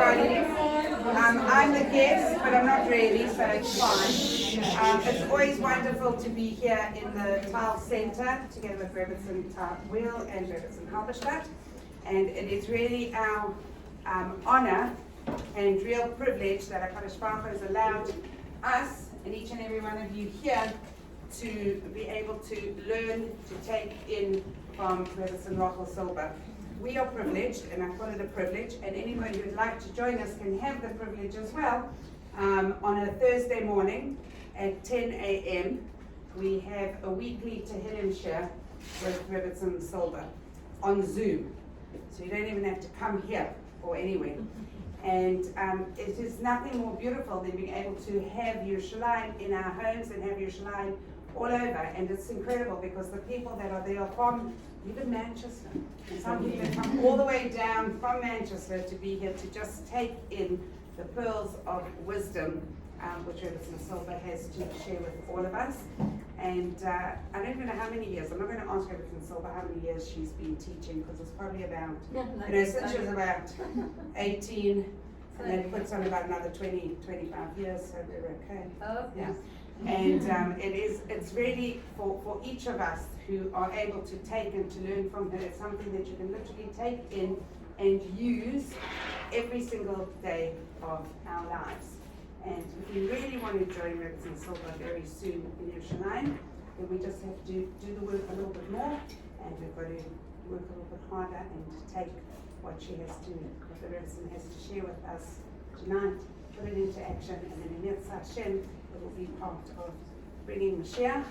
everybody. I'm the guest, but I'm not really, so it's fine. It's always wonderful to be here in the Tile Center together with Rebbetzin Wheel and Rebbetzin Halberstadt. And it is really our honor and real privilege that HaKadosh Baruch Hu has allowed us and each and every one of you here to be able to learn, to take in from Rebbetzin Rochel Silber. We are privileged, and I call it a privilege, and anyone who would like to join us can have the privilege as well. On a Thursday morning at 10 a.m., we have a weekly Tehillim share with Rebbetzin Silber on Zoom. So you don't even have to come here or anywhere. And it is nothing more beautiful than being able to have Yerushalayim in our homes and have Yerushalayim all over. And it's incredible because the people that are there are from even Manchester. And some people come all the way down from Manchester to be here to just take in the pearls of wisdom which Rebbetzin Silber has to share with all of us. And I don't even know how many years. I'm not going to ask Rebbetzin Silber how many years she's been teaching, because it's probably about, since she was about 18, and then puts on about another 20, 25 years, so we're okay. Oh, yeah. And it's really for each of us who are able to take and to learn from her. It's something that you can literally take in and use every single day of our lives. And if you really want to join Rebbetzin Silber very soon in Yerushalayim, then we just have to do the work a little bit more, and we've got to work a little bit harder and take what she has to, what the Rebbetzin has to share with us tonight, put it into action, and then in Yetz Hashem, it will be part of bringing Mashiach,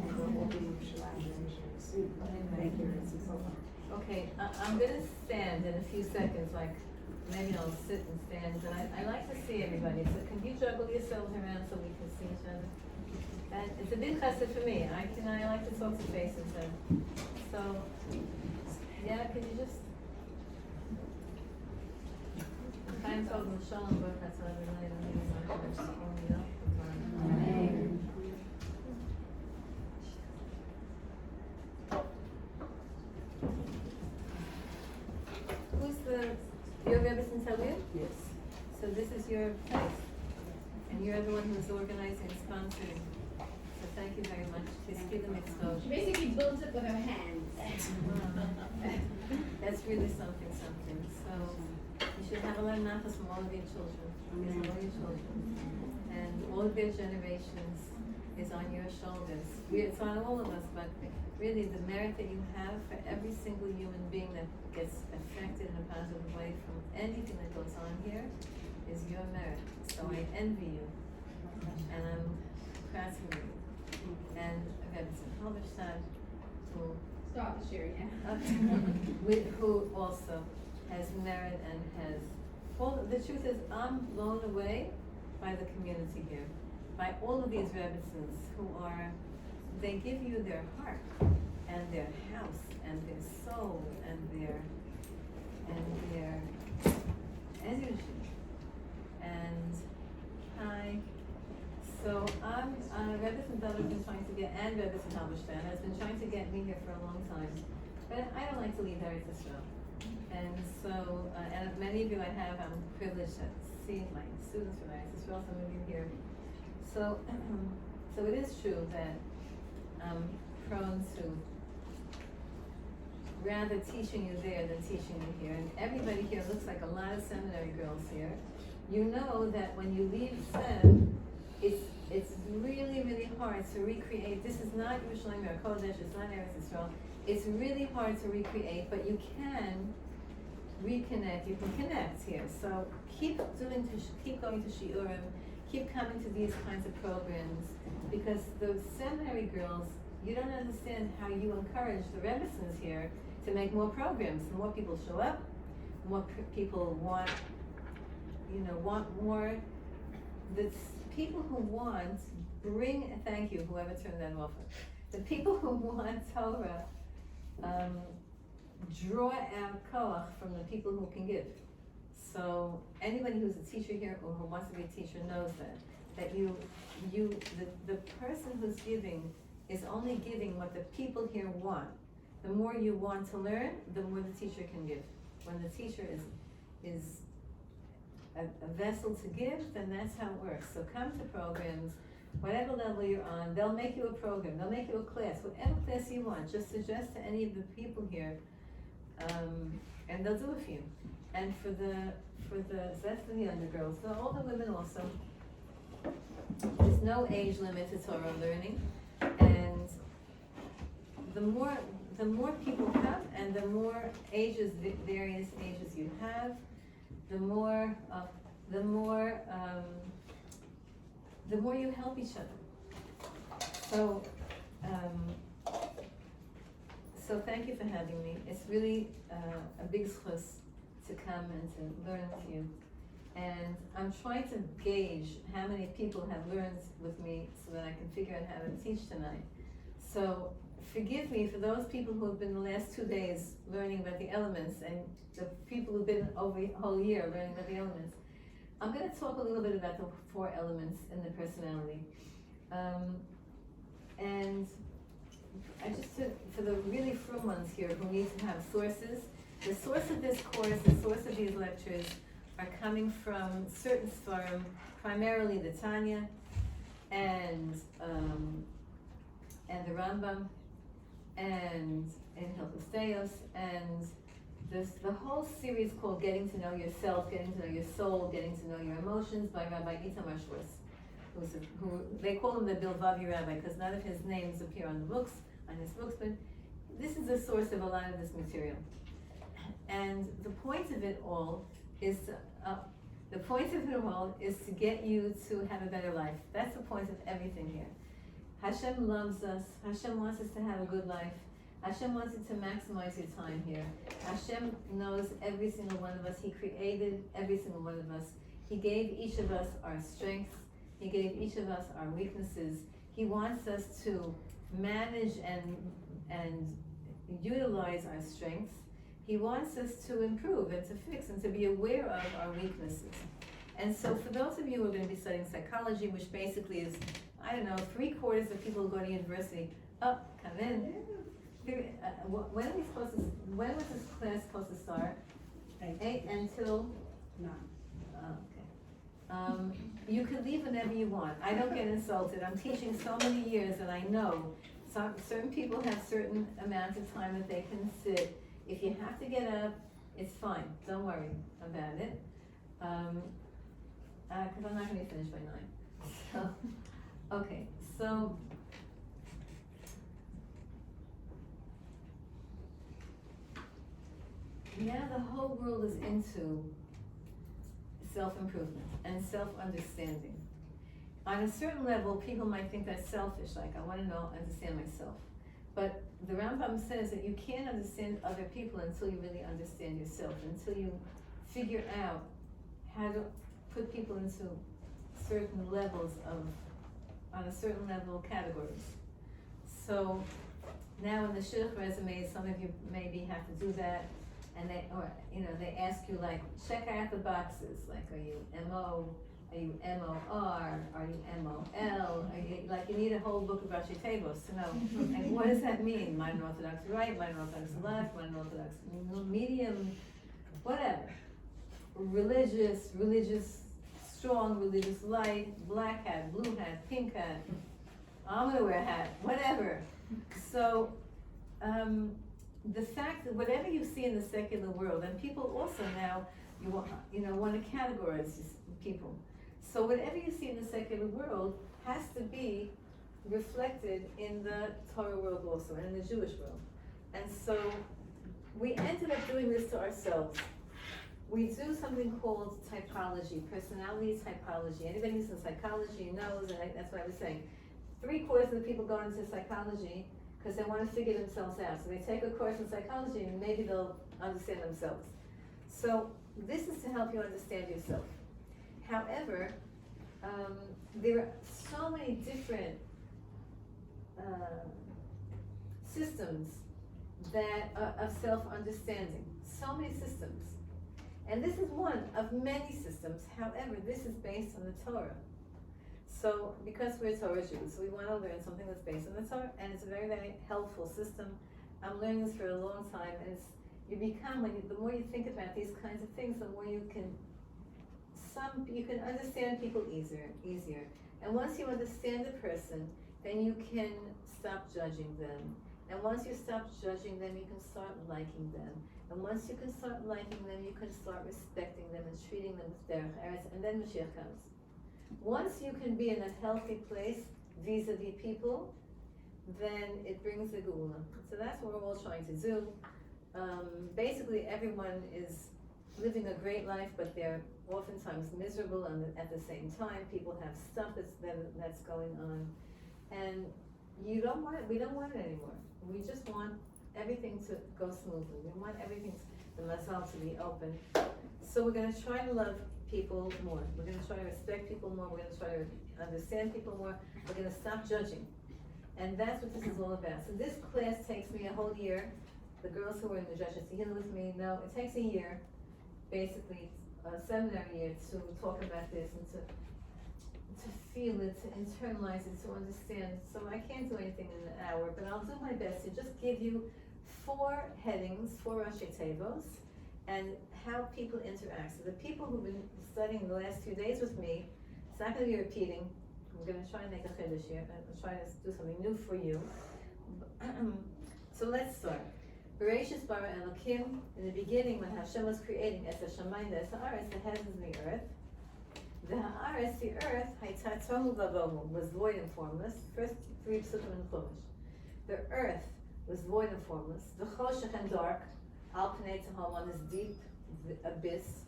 and we'll be in Yerushalayim very soon. Thank you, Rebbetzin Silber. Okay, I'm going to stand in a few seconds, like maybe I'll sit and stand, but I like to see everybody. So can you juggle yourselves around so we can see each other? And it's a big chesed for me. I like to talk to faces. So, yeah, can you just... I'm told Shalom Baruch Atzah Amen. Who's your Rebbetzin Talmud? Yes. So this is your place, and you're the one who's organizing and sponsoring. So thank you very much. Please give them exposure. She basically builds it with her hands. That's really something. So you should have a lot of nachas from all of your children. Because all your children. And all of their generations is on your shoulders. It's on all of us, but really the merit that you have for every single human being that gets affected in a positive way from anything that goes on here is your merit. So I envy you, and I'm proud of you. And Rebbetzin Halberstadt, who Start the sharing, yeah. who also has merit and has. Well, the truth is, I'm blown away by the community here, by all of these Rebbetzins who are. They give you their heart and their house and their soul and their energy. And so I'm Rebbetzin Daughter has been trying to get, and Rebbetzin Halberstadt has been trying to get me here for a long time, but I don't like to leave Eretz Yisrael. And so, and many of you I'm privileged to see my students from Eretz Yisrael, some of you here. So, so it is true that I'm prone to rather teaching you there than teaching you here. And everybody here looks like a lot of seminary girls here. You know that when you leave SEM, it's really, really hard to recreate. This is not Yerushalayim or Kodesh, it's not Eretz Yisrael. It's really hard to recreate, but you can reconnect, you can connect here. So keep going to Shiurim, keep coming to these kinds of programs, because the seminary girls, you don't understand how you encourage the Rebbetzins here to make more programs. The more people show up, the more people want more. The people who want, thank you, whoever turned that off. The people who want Torah, draw out koach from the people who can give. So anybody who's a teacher here or who wants to be a teacher knows that the person who's giving is only giving what the people here want. The more you want to learn, the more the teacher can give. When the teacher is a vessel to give, then that's how it works. So come to programs, whatever level you're on, they'll make you a program, they'll make you a class, whatever class you want, just suggest to any of the people here, and they'll do it for you. And so that's for the younger girls, the older women also, there's no age limit to Torah learning, and the more people come, and the more ages, various ages you have, the more you help each other. So thank you for having me. It's really a big zchus to come and to learn with you. And I'm trying to gauge how many people have learned with me so that I can figure out how to teach tonight. So forgive me for those people who have been the last 2 days learning about the elements, and the people who've been over a whole year learning about the elements. I'm going to talk a little bit about the 4 elements in the personality. And I just took, for the really frum ones here who need to have sources, the source of this course, the source of these lectures are coming from certain sfarim, primarily the Tanya and the Rambam, and in Hilchos Deos, and the whole series called Getting to Know Yourself, Getting to Know Your Soul, Getting to Know Your Emotions by Rabbi Itamar Schwartz, who they call him the Bilvavi Rabbi because none of his names appear on his books, but this is the source of a lot of this material. And the point of it all is to get you to have a better life. That's the point of everything here. Hashem loves us. Hashem wants us to have a good life. Hashem wants you to maximize your time here. Hashem knows every single one of us. He created every single one of us. He gave each of us our strengths. He gave each of us our weaknesses. He wants us to manage and utilize our strengths. He wants us to improve and to fix and to be aware of our weaknesses. And so for those of you who are going to be studying psychology, which basically is, I don't know, 3/4 of people who go to university, come in. When was this class supposed to start? 8 until? 9. Okay. You can leave whenever you want. I don't get insulted. I'm teaching so many years and I know certain people have certain amounts of time that they can sit. If you have to get up, it's fine. Don't worry about it. Because I'm not going to be finished by 9. So, okay, so now the whole world is into self-improvement and self-understanding. On a certain level, people might think that's selfish, like I want to understand myself. But the Rambam says that you can't understand other people until you really understand yourself, until you figure out how to put people into certain levels on a certain level categories. So now in the shidduch resumes, some of you maybe have to do that, and they ask you like, check out the boxes, like are you MO, are you MOR, are you MOL, are you, like you need a whole book about your tables to know, like what does that mean? Modern Orthodox right, modern Orthodox left, modern Orthodox medium, whatever. Religious, strong, religious light, black hat, blue hat, pink hat, I'm gonna wear a hat, whatever. So, the fact that whatever you see in the secular world, and people also now, want to categorize people. So whatever you see in the secular world has to be reflected in the Torah world also, and in the Jewish world. And so we ended up doing this to ourselves. We do something called typology, personality typology. Anybody who's in psychology knows, and that's what I was saying. 3/4 of the people go into psychology because they want to figure themselves out. So they take a course in psychology and maybe they'll understand themselves. So this is to help you understand yourself. However, there are so many different systems that of self-understanding. So many systems. And this is one of many systems. However, this is based on the Torah. So, because we're Torah Jews, we want to learn something that's based on the Torah, and it's a very, very helpful system. I'm learning this for a long time, and the more you think about these kinds of things, the more you can you can understand people easier. And once you understand the person, then you can stop judging them. And once you stop judging them, you can start liking them. And once you can start liking them, you can start respecting them and treating them with derech eretz, and then Mashiach comes. Once you can be in a healthy place vis-a-vis people, then it brings the geula. So that's what we're all trying to do. Basically, everyone is living a great life, but they're oftentimes miserable, and at the same time, people have stuff that's going on, and we don't want it anymore. We just want everything to go smoothly. We want everything, the mazal to be open. So we're going to try to love people more. We're going to try to respect people more. We're going to try to understand people more. We're going to stop judging. And that's what this is all about. So this class takes me a whole year. The girls who are in the Judges here with me know it takes a year, basically a seminary year, to talk about this and to feel it, to internalize it, to understand. So I can't do anything in an hour, but I'll do my best to just give you 4 headings, 4 Rashi Tevos, and how people interact. So the people who've been studying the last few days with me, it's not going to be repeating. I'm going to try and make a chiddush here. I'm trying to do something new for you. So let's start. Bereshis bara Elokim, in the beginning when Hashem was creating Es HaShamayim, Es HaAretz, the heavens and the earth. The Haaretz, the earth, Hayta Tohu Vavohu, was void and formless. First 3 psukim in Chumash. The earth was void and formless. The Choshech and dark, Al Pnei Tehom, on this deep abyss.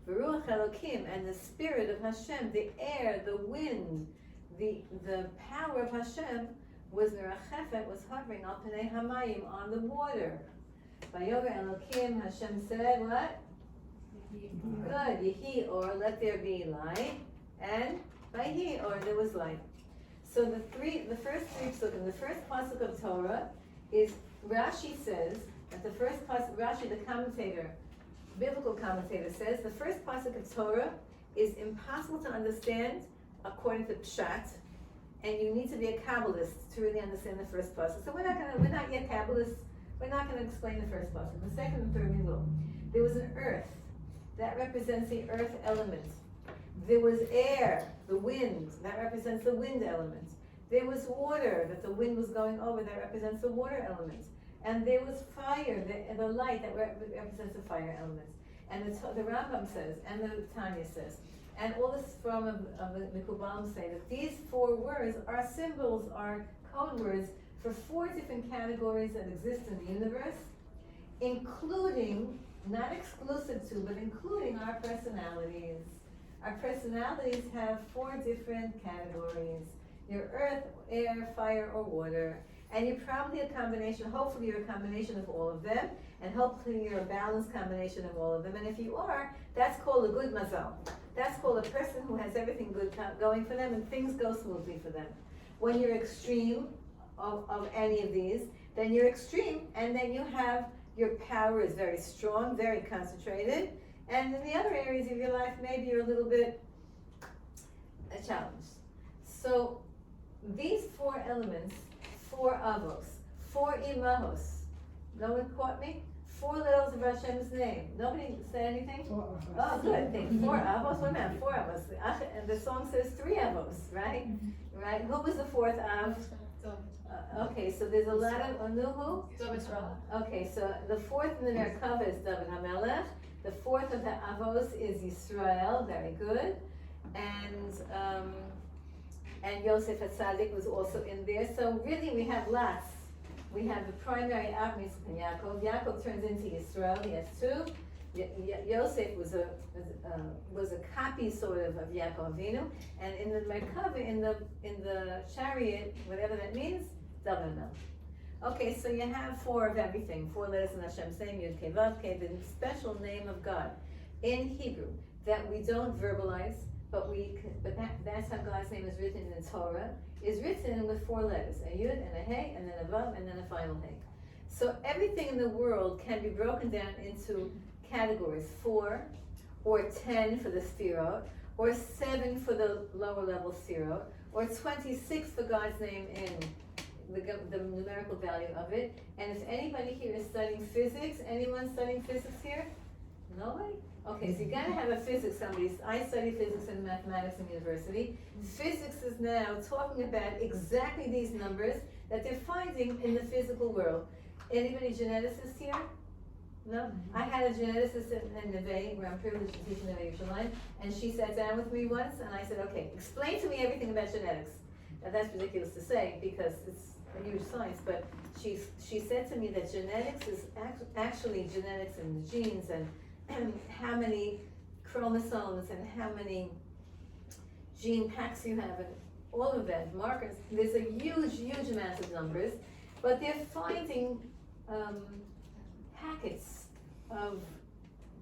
V'ruach Elokim, and the spirit of Hashem, the air, the wind, the power of Hashem was Merachefet, was hovering Al Pnei Hamayim, on the water. Vayover Elokim, Hashem said, what? Good, Yehi, or let there be light, and Vahi, or there was light. So the first 3 psukim, the first pasuk of Torah is, Rashi says, that the first pasuk, Rashi, the commentator, biblical commentator, says, the first pasuk of Torah is impossible to understand according to Pshat, and you need to be a Kabbalist to really understand the first pasuk. So we're not yet Kabbalists, we're not going to explain the first pasuk. The second and third we will. There was an earth. That represents the earth element. There was air, the wind, that represents the wind element. There was water that the wind was going over, that represents the water element. And there was fire, the light that represents the fire element. And the Rambam says, and the Tanya says, and all the from of the Mikubalim say that these 4 words are symbols, are code words for 4 different categories that exist in the universe, including, not exclusive to, but including our personalities. Our personalities have 4 different categories. Your earth, air, fire, or water. And you're probably a combination, hopefully you're a combination of all of them, and hopefully you're a balanced combination of all of them. And if you are, that's called a good mazal. That's called a person who has everything good going for them and things go smoothly for them. When you're extreme of any of these, then you're extreme, and then you have, your power is very strong, very concentrated, and in the other areas of your life, maybe you're a little bit challenged. So these 4 elements, 4 avos, 4 imahos. No one caught me? 4 letters of Hashem's name. Nobody said anything? 4 avos. Oh, good. Thank you. 4 avos. What about 4 avos? The song says 3 avos, right? Right. Who was the 4th av? Okay, so there's a lot of Anuhu. Okay, so the 4th in the Merkava is David HaMelech. The 4th of the Avos is Yisrael. Very good. And Yosef HaTzadik was also in there. So really we have lots. We have the primary Av Mitzvah Yaakov. Yaakov turns into Yisrael. He has 2. Yosef was a copy sort of Yaakov Avinu, and in the Merkava, in the chariot, whatever that means, David HaMelech. Okay, so you have 4 of everything, 4 letters in Hashem's name, Yud Kei Vav Kei, the special name of God in Hebrew that we don't verbalize, but that's how God's name is written in the Torah. Is written with 4 letters, a Yud and a Hey, and then a Vav, and then a final Hey. So everything in the world can be broken down into categories, 4 or 10 for the Sfirot, or 7 for the lower level Sfirot, or 26 for God's name in the numerical value of it. And if anybody here is studying physics, anyone studying physics here? Nobody? Okay, so you gotta have a physics I study physics and mathematics in university. Physics is now talking about exactly these numbers that they're finding in the physical world. Anybody geneticist here? No? I had a geneticist in Neve, where I'm privileged to teach in TorahActionLife, and she sat down with me once, and I said, okay, explain to me everything about genetics. Now that's ridiculous to say, because it's a huge science, but she said to me that genetics is actually genetics in the genes, and how many chromosomes and how many gene packs you have, and all of that, markers. There's a huge amount of numbers, but they're finding packets of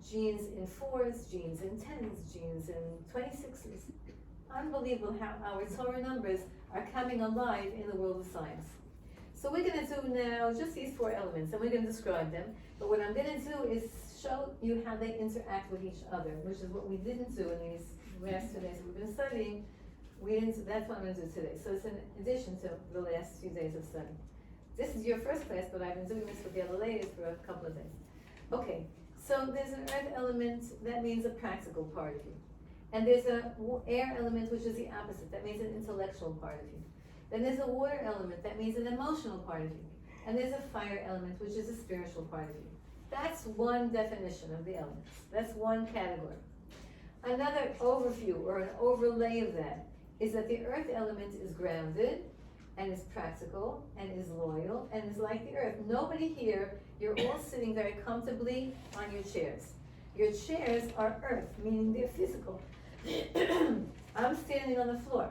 genes in 4s, genes in 10s, genes in 26s. Unbelievable how our Torah numbers are coming alive in the world of science. So we're going to do now just these 4 elements, and we're going to describe them. But what I'm going to do is show you how they interact with each other, which is what we didn't do in these last 2 days we've been studying. That's what I'm going to do today. So it's in addition to the last few days of study. This is your first class, but I've been doing this with the other ladies for a couple of days. Okay, so there's an earth element, that means a practical part of you. And there's an air element, which is the opposite, that means an intellectual part of you. Then there's a water element, that means an emotional part of you. And there's a fire element, which is a spiritual part of you. That's one definition of the elements. That's one category. Another overview or an overlay of that is that the earth element is grounded and is practical and is loyal and is like the earth. Nobody here, you're all sitting very comfortably on your chairs. Your chairs are earth, meaning they're physical. I'm standing on the floor.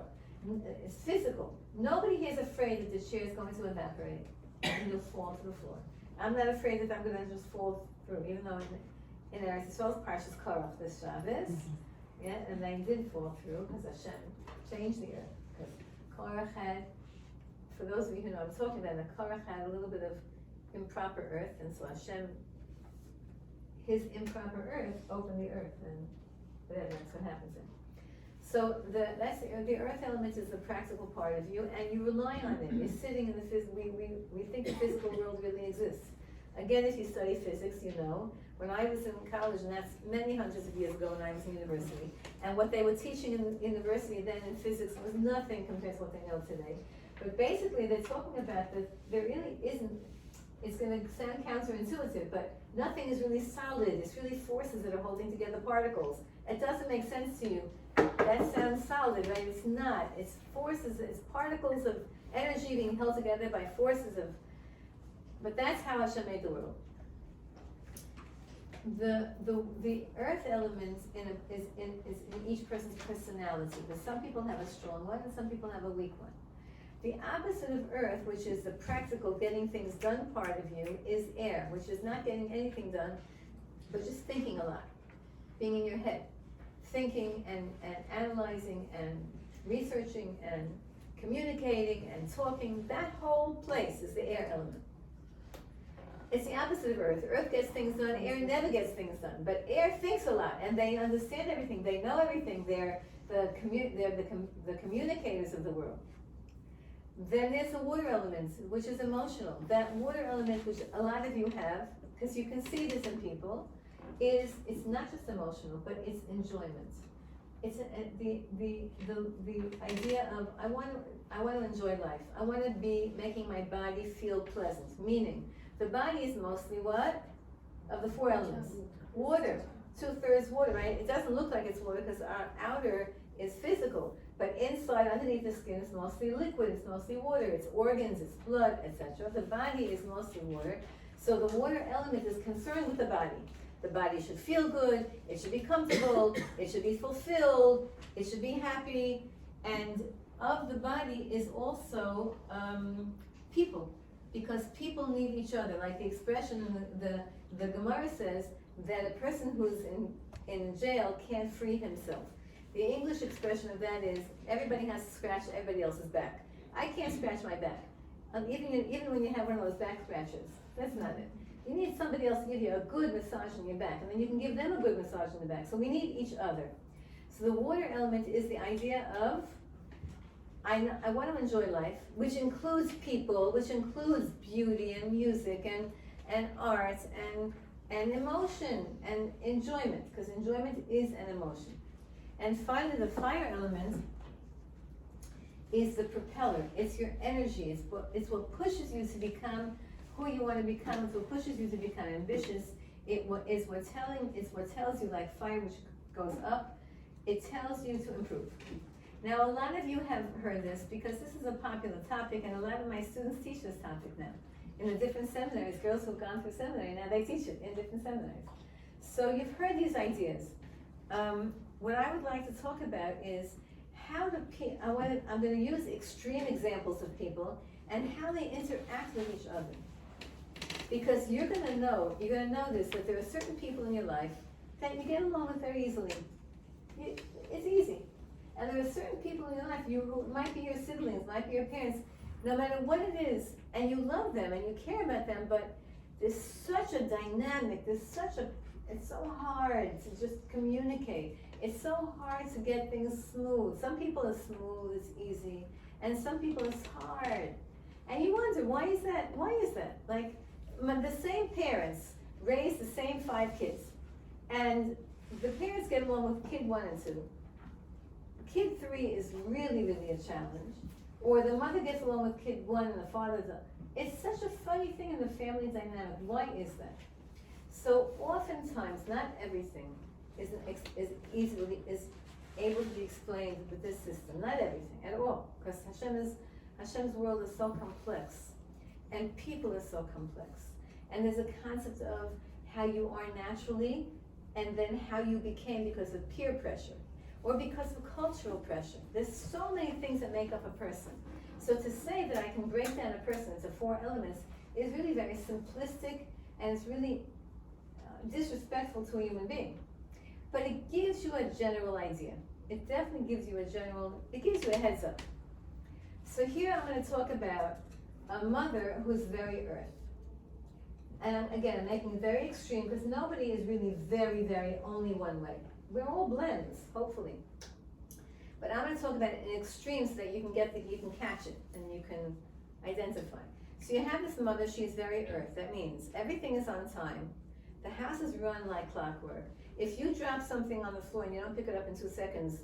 It's physical. Nobody here is afraid that the chair is going to evaporate and you'll fall to the floor. I'm not afraid that I'm going to just fall through, even though in Eretz Yisrael's Parshas Korach this Shabbos, yeah, and they did fall through because Hashem changed the earth. Because Korach had, for those of you who know what I'm talking about, that Korach had a little bit of improper earth, and so Hashem, his improper earth opened the earth, and that's what happens then. So the earth element is the practical part of you, and you rely on it. You're sitting in the physical. We think the physical world really exists. Again, if you study physics, you know. When I was in college, and that's many hundreds of years ago when I was in university, and what they were teaching in university then in physics was nothing compared to what they know today. But basically, they're talking about that there really isn't. It's going to sound counterintuitive, but nothing is really solid. It's really forces that are holding together particles. It doesn't make sense to you. That sounds solid, right? It's not. It's forces, it's particles of energy being held together by forces of, but that's how Hashem made the world. The earth element is in each person's personality. But some people have a strong one and some people have a weak one. The opposite of earth, which is the practical getting things done part of you, is air, which is not getting anything done, but just thinking a lot, being in your head. Thinking and analyzing and researching and communicating and talking, that whole place is the air element. It's the opposite of earth. Earth gets things done, air never gets things done. But air thinks a lot and they understand everything, they know everything, they're the communicators of the world. Then there's the water element, which is emotional. That water element, which a lot of you have, because you can see this in people, it's not just emotional, but it's enjoyment. It's the idea of I want to enjoy life. I want to be making my body feel pleasant. Meaning, the body is mostly what? Of the 4 elements, water. 2/3 water, right? It doesn't look like it's water because our outer is physical, but inside, underneath the skin, is mostly liquid. It's mostly water. It's organs, it's blood, etc. The body is mostly water. So the water element is concerned with the body. The body should feel good, it should be comfortable, it should be fulfilled, it should be happy, and of the body is also people, because people need each other. Like the expression in the Gemara says that a person who's in jail can't free himself. The English expression of that is everybody has to scratch everybody else's back. I can't scratch my back, even when you have one of those back scratches. That's not it. You need somebody else to give you a good massage on your back, and then you can give them a good massage on the back. So we need each other. So the water element is the idea of, I want to enjoy life, which includes people, which includes beauty and music and art and and emotion and enjoyment, because enjoyment is an emotion. And finally, the fire element is the propeller. It's your energy. It's what pushes you to become who you want to become. It's what pushes you to become ambitious. It's what tells you, like fire which goes up, it tells you to improve. Now, a lot of you have heard this because this is a popular topic, and a lot of my students teach this topic now. In the different seminaries, girls who've gone through seminary, now they teach it in different seminaries. So you've heard these ideas. What I would like to talk about is how I'm going to use extreme examples of people and how they interact with each other. Because you're going to notice that there are certain people in your life that you get along with very easily. It's easy. And there are certain people in your life, who might be your siblings, might be your parents, no matter what it is, and you love them and you care about them, but there's such a dynamic, it's so hard to just communicate. It's so hard to get things smooth. Some people are smooth, it's easy, and some people it's hard. And you wonder, why is that? Why is that? Like, the same parents raise the same 5 kids, and the parents get along with kid 1 and 2. Kid 3 is really, really a challenge. Or the mother gets along with kid 1 and the father doesn't. It's such a funny thing in the family dynamic. Why is that? So oftentimes, not everything is able to be explained with this system. Not everything at all, because Hashem's world is so complex, and people are so complex. And there's a concept of how you are naturally, and then how you became because of peer pressure, or because of cultural pressure. There's so many things that make up a person. So to say that I can break down a person into 4 elements is really very simplistic, and it's really disrespectful to a human being. But it gives you a general idea. It definitely gives you it gives you a heads up. So here I'm going to talk about a mother who's very earth. And again, I'm making it very extreme because nobody is really very, very only one way. We're all blends, hopefully. But I'm going to talk about it in extremes so that you can catch it and you can identify. So you have this mother, she's very earth. That means everything is on time. The house is run like clockwork. If you drop something on the floor and you don't pick it up in 2 seconds,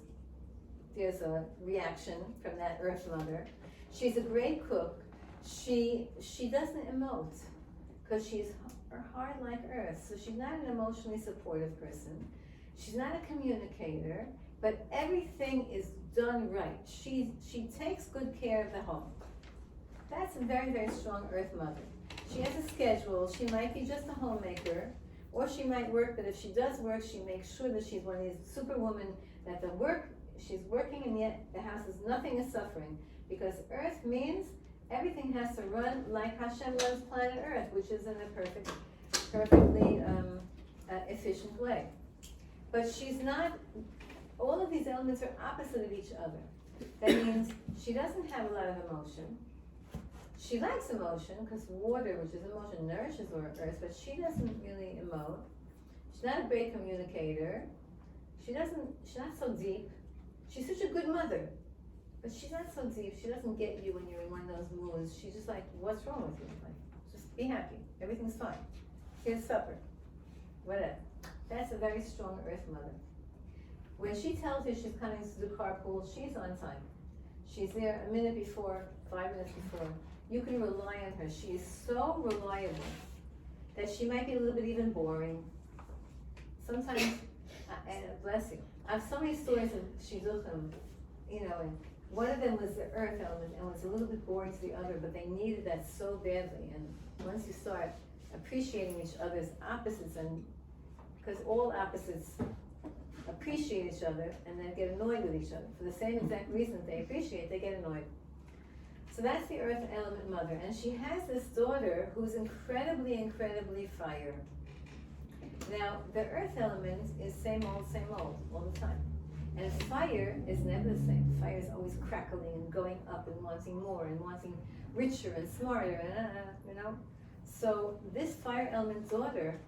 there's a reaction from that earth mother. She's a great cook. She doesn't emote because she's hard like earth. So she's not an emotionally supportive person. She's not a communicator, but everything is done right. She takes good care of the home. That's a very, very strong earth mother. She has a schedule. She might be just a homemaker, or she might work, but if she does work, she makes sure that she's one of these superwomen, that she's working and yet the house nothing is suffering. Because earth means everything has to run like Hashem runs planet Earth, which is in a perfectly efficient way. But she's not, all of these elements are opposite of each other. That means she doesn't have a lot of emotion. She likes emotion because water, which is emotion, nourishes earth, but she doesn't really emote. She's not a great communicator. She's not so deep. She's such a good mother, but she's not so deep. She doesn't get you when you're in one of those moods. She's just like, what's wrong with you? Like, just be happy. Everything's fine. Here's supper. Whatever. That's a very strong earth mother. When she tells you she's coming to do carpool, she's on time. She's there a minute before, 5 minutes before. You can rely on her. She is so reliable that she might be a little bit even boring. Sometimes, bless you. I have so many stories of shidduchim, and one of them was the earth element and was a little bit boring to the other, but they needed that so badly. And once you start appreciating each other's opposites, and because all opposites appreciate each other and then get annoyed with each other for the same exact reason that they appreciate, they get annoyed. So that's the earth element mother, and she has this daughter who's incredibly, incredibly fire. Now, the earth element is same old, all the time. And fire is never the same. Fire is always crackling and going up and wanting more and wanting richer and smarter, So this fire element daughter,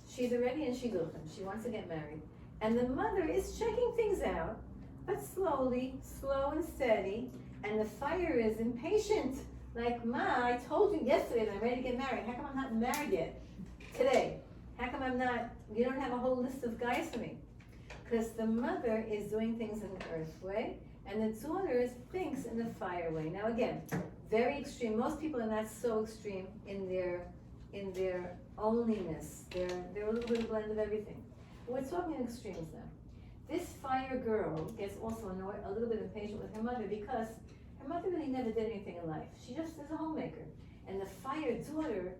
she's already in shidduchim. She wants to get married. And the mother is checking things out, but slowly, slow and steady. And the fire is impatient. Like, Ma, I told you yesterday that I'm ready to get married. How come I'm not married yet? Today. How come you don't have a whole list of guys for me? Because the mother is doing things in the earth way, and the daughter thinks in the fire way. Now again, very extreme. Most people are not so extreme in their onlyness. They're a little bit of a blend of everything. But we're talking extremes now. This fire girl gets also annoyed, a little bit impatient with her mother because her mother really never did anything in life. She just is a homemaker. And the fire daughter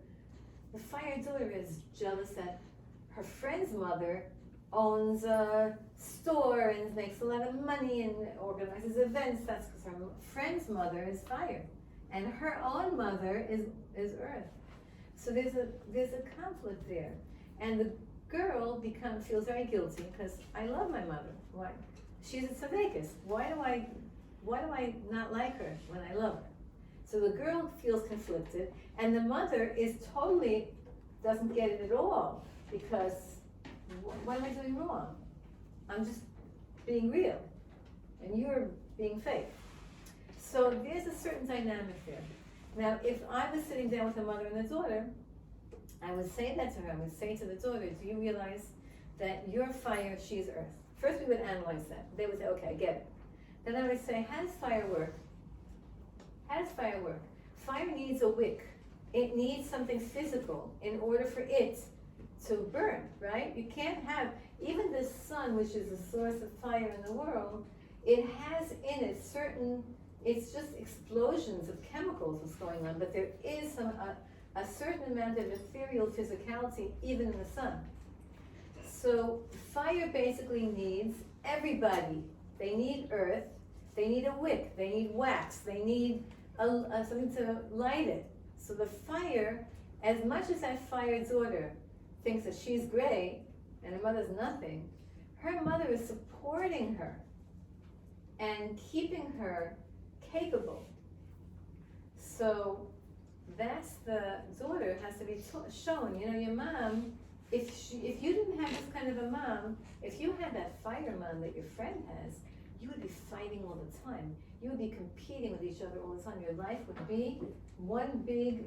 is jealous that her friend's mother owns a store and makes a lot of money and organizes events. That's because her friend's mother is fire, and her own mother is earth. So there's a conflict there, and the girl feels very guilty because I love my mother. Why? She's a tzaddikus. Why do I not like her when I love her? So the girl feels conflicted, and the mother doesn't get it at all because what am I doing wrong? I'm just being real, and you're being fake. So there's a certain dynamic there. Now, if I was sitting down with a mother and a daughter, I would say that to her. I would say to the daughter, do you realize that you're fire, she's earth? First we would analyze that. They would say, okay, I get it. Then I would say, how does fire work? How does fire work? Fire needs a wick. It needs something physical in order for it to burn, right? You can't have, even the sun, which is the source of fire in the world, it has in it it's just explosions of chemicals what's going on, but there is a certain amount of ethereal physicality even in the sun. So fire basically needs everybody. They need earth, they need a wick, they need wax, they need something to light it. So the fire, as much as that fire daughter thinks that she's great and her mother's nothing, her mother is supporting her and keeping her capable. So that's the daughter has to be shown. You know, your mom, if you didn't have this kind of a mom, if you had that fire mom that your friend has, you would be fighting all the time. You would be competing with each other all the time. Your life would be one big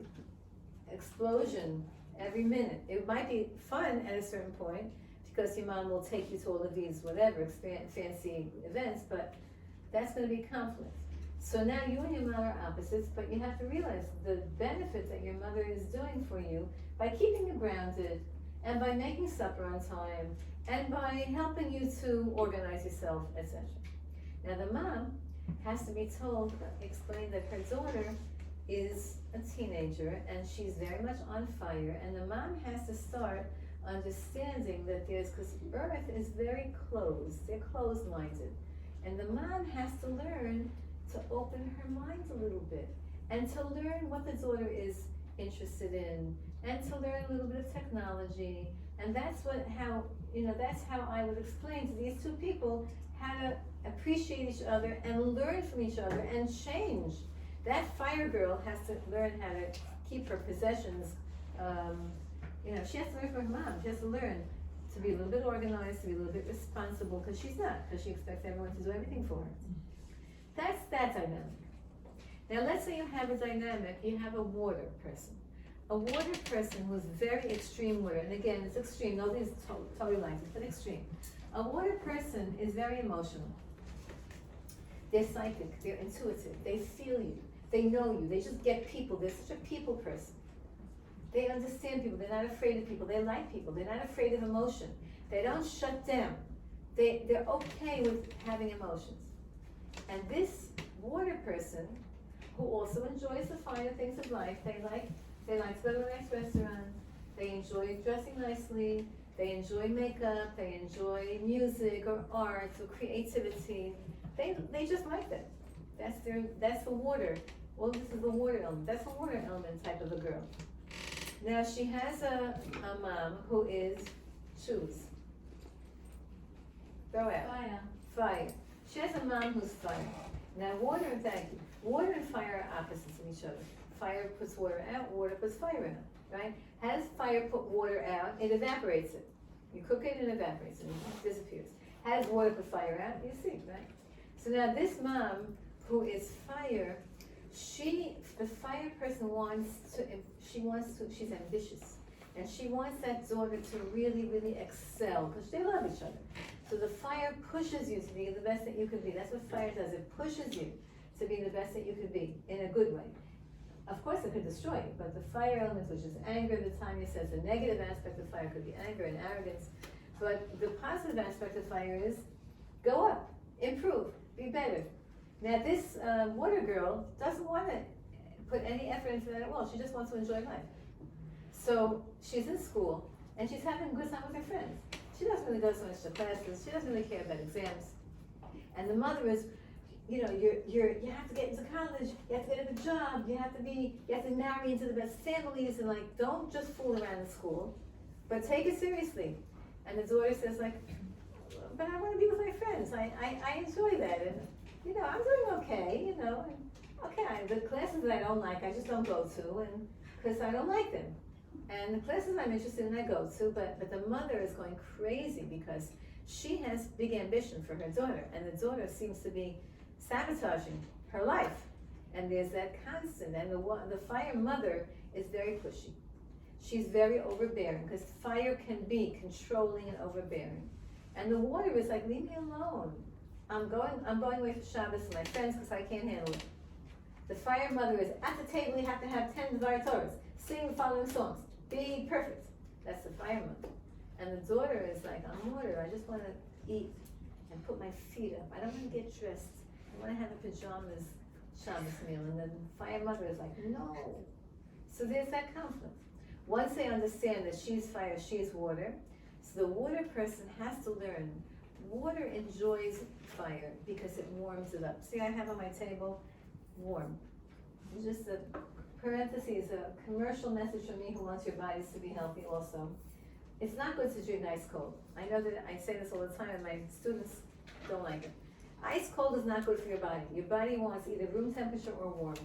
explosion every minute. It might be fun at a certain point because your mom will take you to all of these fancy events, but that's going to be conflict. So now you and your mother are opposites, but you have to realize the benefit that your mother is doing for you by keeping you grounded and by making supper on time and by helping you to organize yourself, etc. Now the mom has to be explained that her daughter is a teenager and she's very much on fire, and the mom has to start understanding that because earth is very closed, they're closed-minded, and the mom has to learn to open her mind a little bit and to learn what the daughter is interested in and to learn a little bit of technology. And that's how I would explain to these two people how to appreciate each other and learn from each other and change. That fire girl has to learn how to keep her possessions. She has to learn from her mom. She has to learn to be a little bit organized, to be a little bit responsible, because she's not, because she expects everyone to do everything for her. That's that dynamic. Now let's say you have a dynamic, you have a water person. A water person who's very extreme water, and again, it's extreme, nobody's totally like it, but extreme. A water person is very emotional. They're psychic, they're intuitive, they feel you, they know you, they just get people, they're such a people person. They understand people, they're not afraid of people, they like people, they're not afraid of emotion. They don't shut down. They're okay with having emotions. And this water person, who also enjoys the finer things of life, they like to go to a nice restaurant, they enjoy dressing nicely, they enjoy makeup, they enjoy music or art or creativity. They just like that. That's the water. Well, this is the water element. That's a water element type of a girl. Now she has a mom who is choose. Throw out. Fire. She has a mom who's fire. Now water and fire are opposites of each other. Fire puts water out, water puts fire out, right? How does fire put water out? It evaporates it. You cook it and it evaporates it, and it disappears. How does water put fire out? You see, right? So now this mom who is fire, the fire person she's ambitious. And she wants that daughter to really, really excel, because they love each other. So the fire pushes you to be the best that you could be. That's what fire does. It pushes you to be the best that you could be, in a good way. Of course it could destroy you, but the fire element, which is anger, the Tanya says the negative aspect of fire could be anger and arrogance. But the positive aspect of fire is go up, improve, be better. Now this water girl doesn't want to put any effort into that at all. She just wants to enjoy life. So she's in school and she's having a good time with her friends. She doesn't really go so much to classes. She doesn't really care about exams. And the mother is, you know, you have to get into college, you have to get a good job, you have to marry into the best families, and like, don't just fool around in school, but take it seriously. And the daughter says like, but I want to be with my friends. I enjoy that, and you know, I'm doing okay, you know. And, okay, the classes that I don't like, I just don't go to, and because I don't like them. And the classes I'm interested in, I go to, but the mother is going crazy because she has big ambition for her daughter, and the daughter seems to be sabotaging her life. And there's that constant, and the fire mother is very pushy. She's very overbearing, because fire can be controlling and overbearing. And the water is like, leave me alone. I'm going away for Shabbos with my friends because I can't handle it. The fire mother is, at the table you have to have 10 Dvar Torahs, sing the following songs, be perfect. That's the fire mother. And the daughter is like, I'm water, I just want to eat and put my feet up. I don't want to get dressed. I want to have a pajamas Shabbos meal. And then the fire mother is like, no. So there's that conflict. Once they understand that she's fire, she's water, so the water person has to learn, water enjoys fire because it warms it up. See, I have on my table, warm. Just a parentheses, a commercial message from me who wants your bodies to be healthy also. It's not good to drink ice cold. I know that I say this all the time and my students don't like it. Ice cold is not good for your body. Your body wants either room temperature or warm.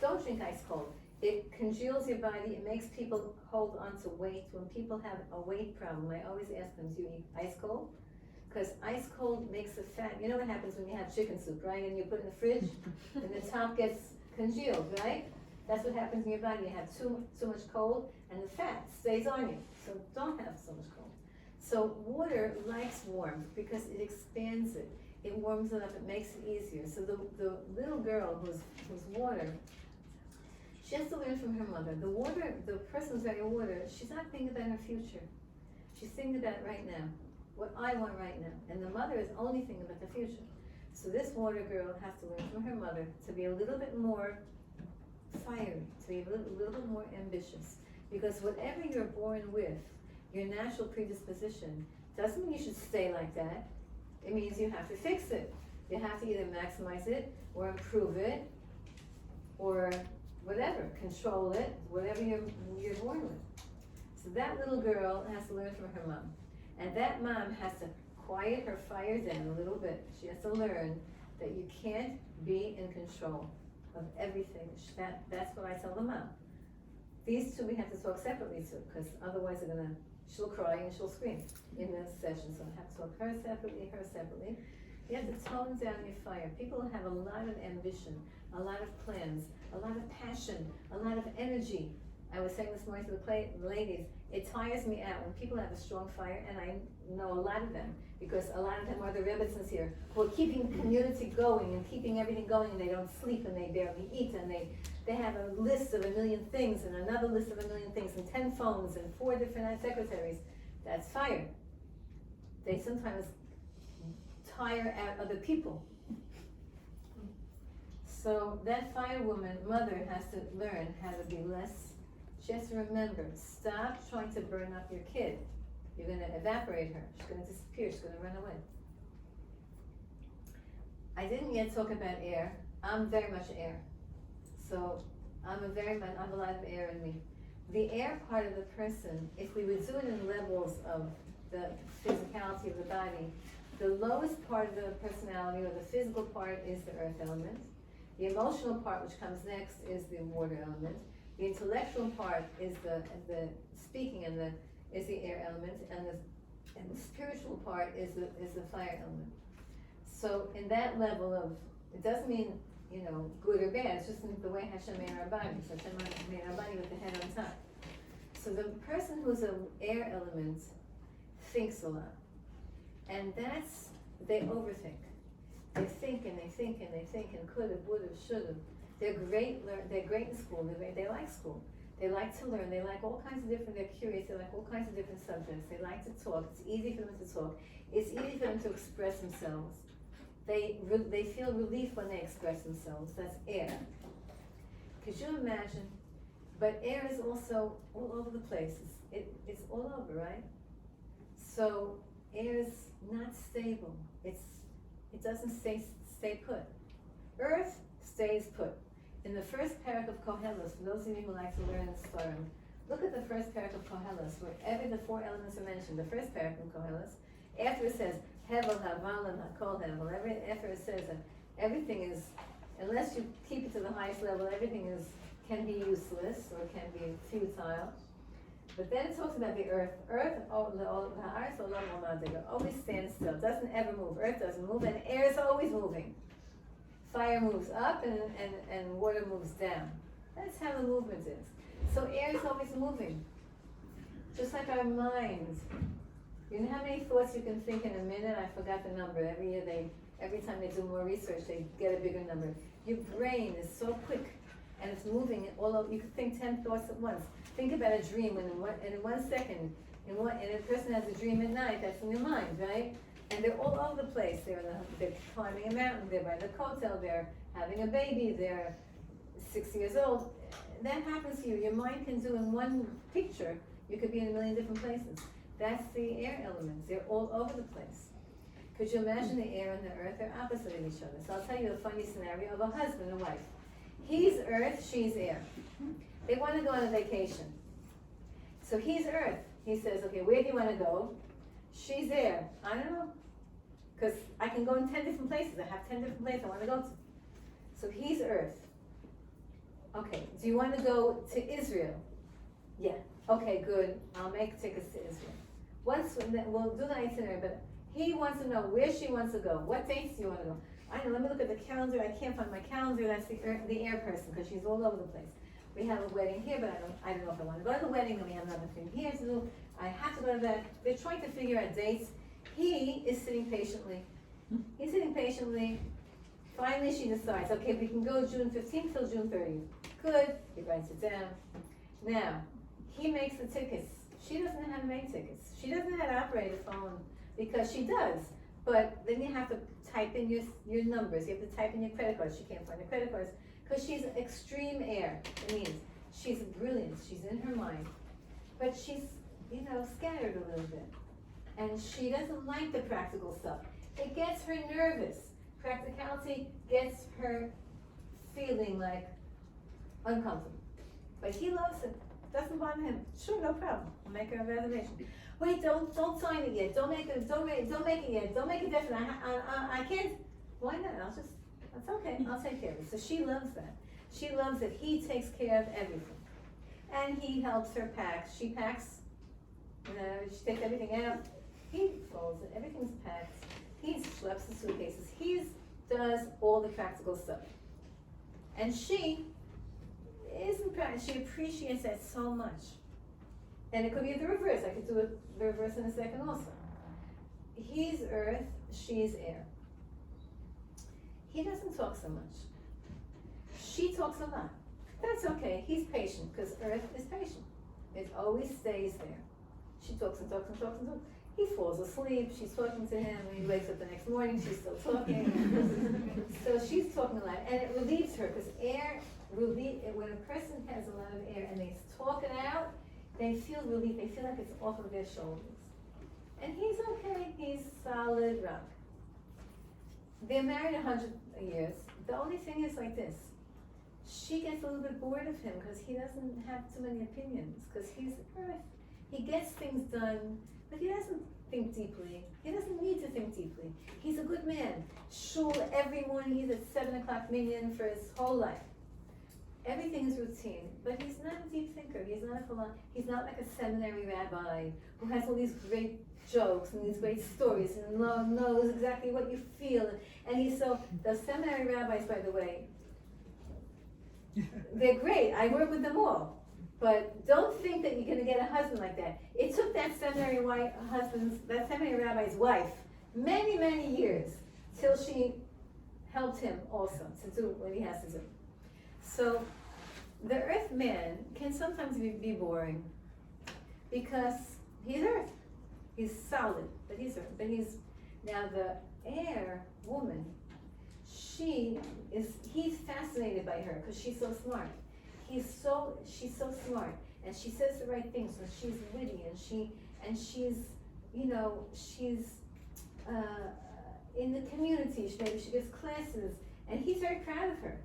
Don't drink ice cold. It congeals your body. It makes people hold on to weight. When people have a weight problem, I always ask them, do you eat ice cold? Because ice cold makes the fat, you know what happens when you have chicken soup, right? And you put it in the fridge and the top gets congealed, right? That's what happens in your body. You have too much cold and the fat stays on you. So don't have so much cold. So water likes warmth because it expands it. It warms it up, it makes it easier. So the little girl who's water, she has to learn from her mother. The person who's very water, she's not thinking about her future. She's thinking about right now, what I want right now. And the mother is only thinking about the future. So this water girl has to learn from her mother to be a little bit more fiery, to be a little bit more ambitious. Because whatever you're born with, your natural predisposition, doesn't mean you should stay like that. It means you have to fix it. You have to either maximize it or improve it or whatever, control it, whatever you're born with. So that little girl has to learn from her mom. And that mom has to quiet her fire down a little bit. She has to learn that you can't be in control of everything. That's what I tell the mom. These two we have to talk separately too, because otherwise she'll cry and she'll scream in this session. So I have to talk her separately. You have to tone down your fire. People have a lot of ambition, a lot of plans, a lot of passion, a lot of energy. I was saying this morning to the ladies, it tires me out when people have a strong fire, and I know a lot of them, because a lot of them are the Rebbetzins here, who are keeping community going and keeping everything going, and they don't sleep and they barely eat, and they have a list of 1,000,000 things and another list of 1,000,000 things and 10 phones and 4 different secretaries. That's fire. They sometimes tire out other people. So that fire woman, mother, has to learn how to be less. She has to remember, stop trying to burn up your kid. You're going to evaporate her. She's going to disappear. She's going to run away. I didn't yet talk about air. I'm very much air. So I have a lot of air in me. The air part of the person, if we would do it in levels of the physicality of the body, the lowest part of the personality, or the physical part, is the earth element. The emotional part, which comes next, is the water element. The intellectual part is the speaking is the air element, and the spiritual part is the fire element. So in that level of, it doesn't mean, good or bad, it's just the way Hashem made our bodies. Hashem made our body with the head on top. So the person who's an air element thinks a lot. And they overthink. They think and they think and they think and could have, would have, should have. They're great in school, they like school. They like to learn, they like all kinds of different, they're curious, they like all kinds of different subjects. They like to talk, it's easy for them to talk. It's easy for them to express themselves. They feel relief when they express themselves, that's air. Could you imagine? But air is also all over the place. It's all over, right? So air is not stable. It doesn't stay put. Earth stays put. In the first parak of Koheles, for those of you who like to learn this forum, look at the first parak of Koheles, wherever the four elements are mentioned. The first parak of Koheles, after it says Hevel, Haval, and Hakol Hevel, after it says that everything is, unless you keep it to the highest level, everything can be useless or can be futile. But then it talks about the earth. Earth always stands still, doesn't ever move. Earth doesn't move, and air is always moving. Fire moves up and water moves down. That's how the movement is. So air is always moving. Just like our minds. You know how many thoughts you can think in a minute? I forgot the number. Every time they do more research, they get a bigger number. Your brain is so quick and it's moving all over. You could think 10 thoughts at once. Think about a dream, and in 1 second, and a person has a dream at night, that's in your mind, right? And they're all over the place. They're climbing a mountain, they're by the hotel, they're having a baby, they're 6 years old. That happens to you. Your mind can do in one picture, you could be in a million different places. That's the air elements. They're all over the place. Could you imagine the air and the earth? They're opposite of each other. So I'll tell you a funny scenario of a husband and wife. He's earth, she's air. They want to go on a vacation. So he's earth. He says, okay, where do you want to go? She's air. I don't know. Because I can go in 10 different places. I have 10 different places I want to go to. So he's earth. Okay, do you want to go to Israel? Yeah. Okay, good. I'll make tickets to Israel. We'll do the itinerary, but he wants to know where she wants to go. What dates do you want to go? I know, let me look at the calendar. I can't find my calendar. That's the air person, because she's all over the place. We have a wedding here, but I don't know if I want to go to the wedding. Then we have another thing here to do. I have to go to that. They're trying to figure out dates. He is sitting patiently. He's sitting patiently. Finally, she decides, okay, we can go June 15th till June 30th. Good. He writes it down. Now, he makes the tickets. She doesn't know how to make tickets. She doesn't know how to operate a phone, because she does. But then you have to type in your numbers. You have to type in your credit cards. She can't find the credit cards because she's extreme air. It means she's brilliant. She's in her mind. But she's, scattered a little bit. And she doesn't like the practical stuff. It gets her nervous. Practicality gets her feeling like uncomfortable. But he loves it. Doesn't bother him. Sure, no problem. I'll make her a reservation. Wait, don't sign it yet. Don't make it yet. Don't make it definite. I can't. Why not? That's okay. I'll take care of it. So she loves that. She loves that he takes care of everything. And he helps her pack. She packs, she takes everything out. He folds it. Everything's packed. He schleps the suitcases. He does all the practical stuff. And she appreciates that so much. And it could be the reverse. I could do it the reverse in a second also. He's earth, she's air. He doesn't talk so much. She talks a lot. That's okay. He's patient, because earth is patient. It always stays there. She talks and talks and talks and talks. He falls asleep. She's talking to him. When he wakes up the next morning, she's still talking. So she's talking a lot. And it relieves her, because when a person has a lot of air and they talk it out, they feel relief. They feel like it's off of their shoulders. And he's okay. He's solid rock. They're married 100 years. The only thing is like this. She gets a little bit bored of him because he doesn't have too many opinions, because he's earth. He gets things done, but he doesn't think deeply. He doesn't need to think deeply. He's a good man. Shul every morning. He's at 7 o'clock minyan for his whole life. Everything is routine, but he's not a deep thinker. He's not like a seminary rabbi who has all these great jokes and these great stories and knows exactly what you feel. And the seminary rabbis, by the way, they're great. I work with them all. But don't think that you're gonna get a husband like that. It took that seminary rabbi's wife many, many years till she helped him also to do what he has to do. So the earth man can sometimes be boring because he's earth. He's solid, but he's earth. But now the air woman, he's fascinated by her because she's so smart. She's so smart, and she says the right things, and she's witty, and she's in the community. Maybe she gives classes, and he's very proud of her.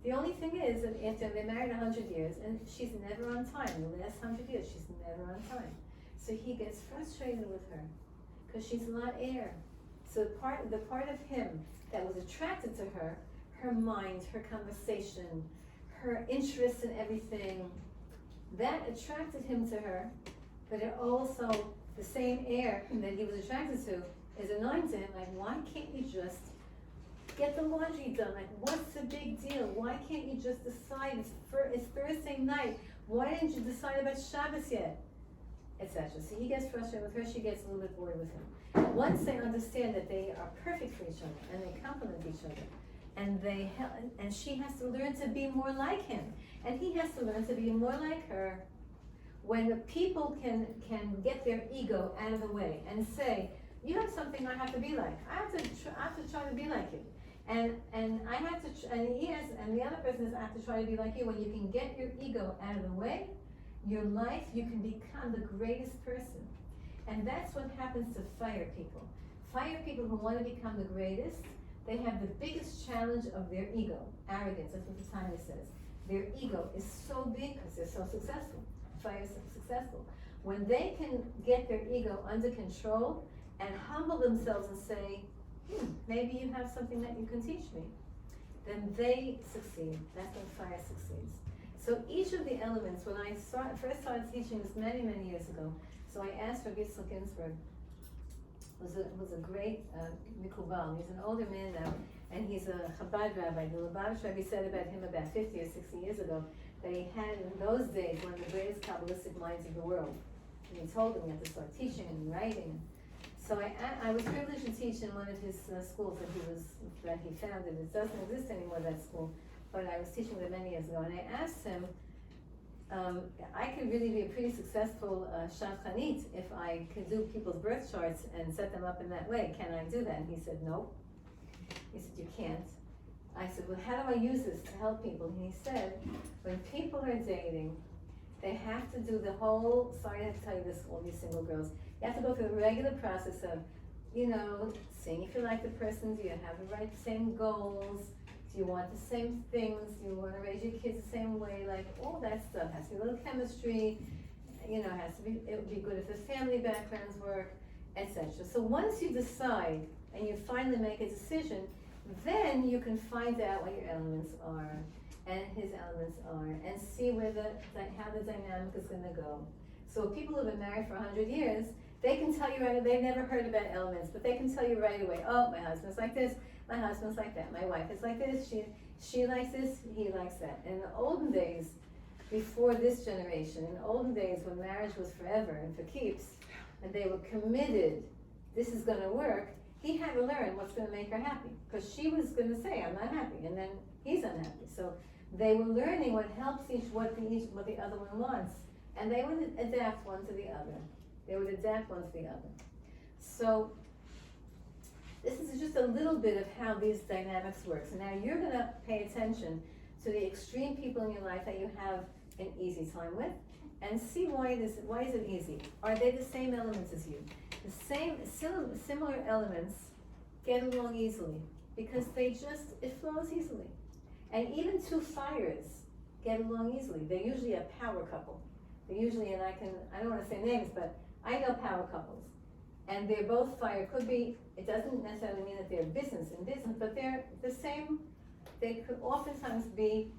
The only thing is that after they married 100 years, and she's never on time. The last 100 years, she's never on time. So he gets frustrated with her because she's not air. So the part of him that was attracted to her, her mind, her conversation, her interest in everything, that attracted him to her. But it also, the same air that he was attracted to is annoying to him. Like, why can't you just get the laundry done? Like, what's the big deal? Why can't you just decide? It's Thursday night. Why didn't you decide about Shabbos yet? Etc. So he gets frustrated with her. She gets a little bit bored with him. Once they understand that they are perfect for each other and they complement each other, and she has to learn to be more like him, and he has to learn to be more like her. When the people can get their ego out of the way and say, you have something I have to be like. I have to try to be like you, and I have to. And the other person is, I have to try to be like you. When you can get your ego out of the way, your life, you can become the greatest person. And that's what happens to fire people. Fire people who want to become the greatest, they have the biggest challenge of their ego, arrogance. That's what the Timer says. Their ego is so big because they're so successful. Fire is so successful. When they can get their ego under control and humble themselves and say, maybe you have something that you can teach me, then they succeed. That's when fire succeeds. So each of the elements, when I first started teaching this many, many years ago, so I asked Rebbetzin Ginsburg, was a great Mikubal. He's an older man now, and he's a Chabad rabbi. The Lubavitch Rebbe said about him about 50 or 60 years ago that he had, in those days, one of the greatest Kabbalistic minds of the world. And he told him he had to start teaching and writing. So I was privileged to teach in one of his schools that he founded. It doesn't exist anymore, that school, but I was teaching there many years ago, and I asked him, I could really be a pretty successful shadchanit if I could do people's birth charts and set them up in that way. Can I do that? And he said, no. He said, you can't. I said, well, how do I use this to help people? And he said, when people are dating, they have to do the whole, sorry I have to tell you this, all these single girls, you have to go through the regular process of, seeing if you like the person, do you have the same goals, do you want the same things, do you want to raise your kids the same way, like all that stuff. Has to be a little chemistry, it would be good if the family backgrounds work, etc. So once you decide and you finally make a decision, then you can find out what your elements are and his elements are, and see how the dynamic is going to go. So people who've been married for 100 years, they can tell you right away, they've never heard about elements, but they can tell you right away, oh, my husband's like this, my husband's like that, my wife is like this, she likes this, he likes that. In the olden days, before this generation, in the olden days when marriage was forever and for keeps, and they were committed, this is going to work, he had to learn what's going to make her happy, because she was going to say, I'm not happy, and then he's unhappy. So they were learning what helps what the other one wants, and they would adapt one to the other. They would adapt one to the other. So this is just a little bit of how these dynamics work. So now you're going to pay attention to the extreme people in your life that you have an easy time with, and see why is it easy? Are they the same elements as you? The similar elements get along easily because it flows easily. And even two fires get along easily. They're usually a power couple. They're usually, and I don't want to say names, but I know power couples. And they're both fire. It doesn't necessarily mean that they're in business, but they're the same. They could oftentimes be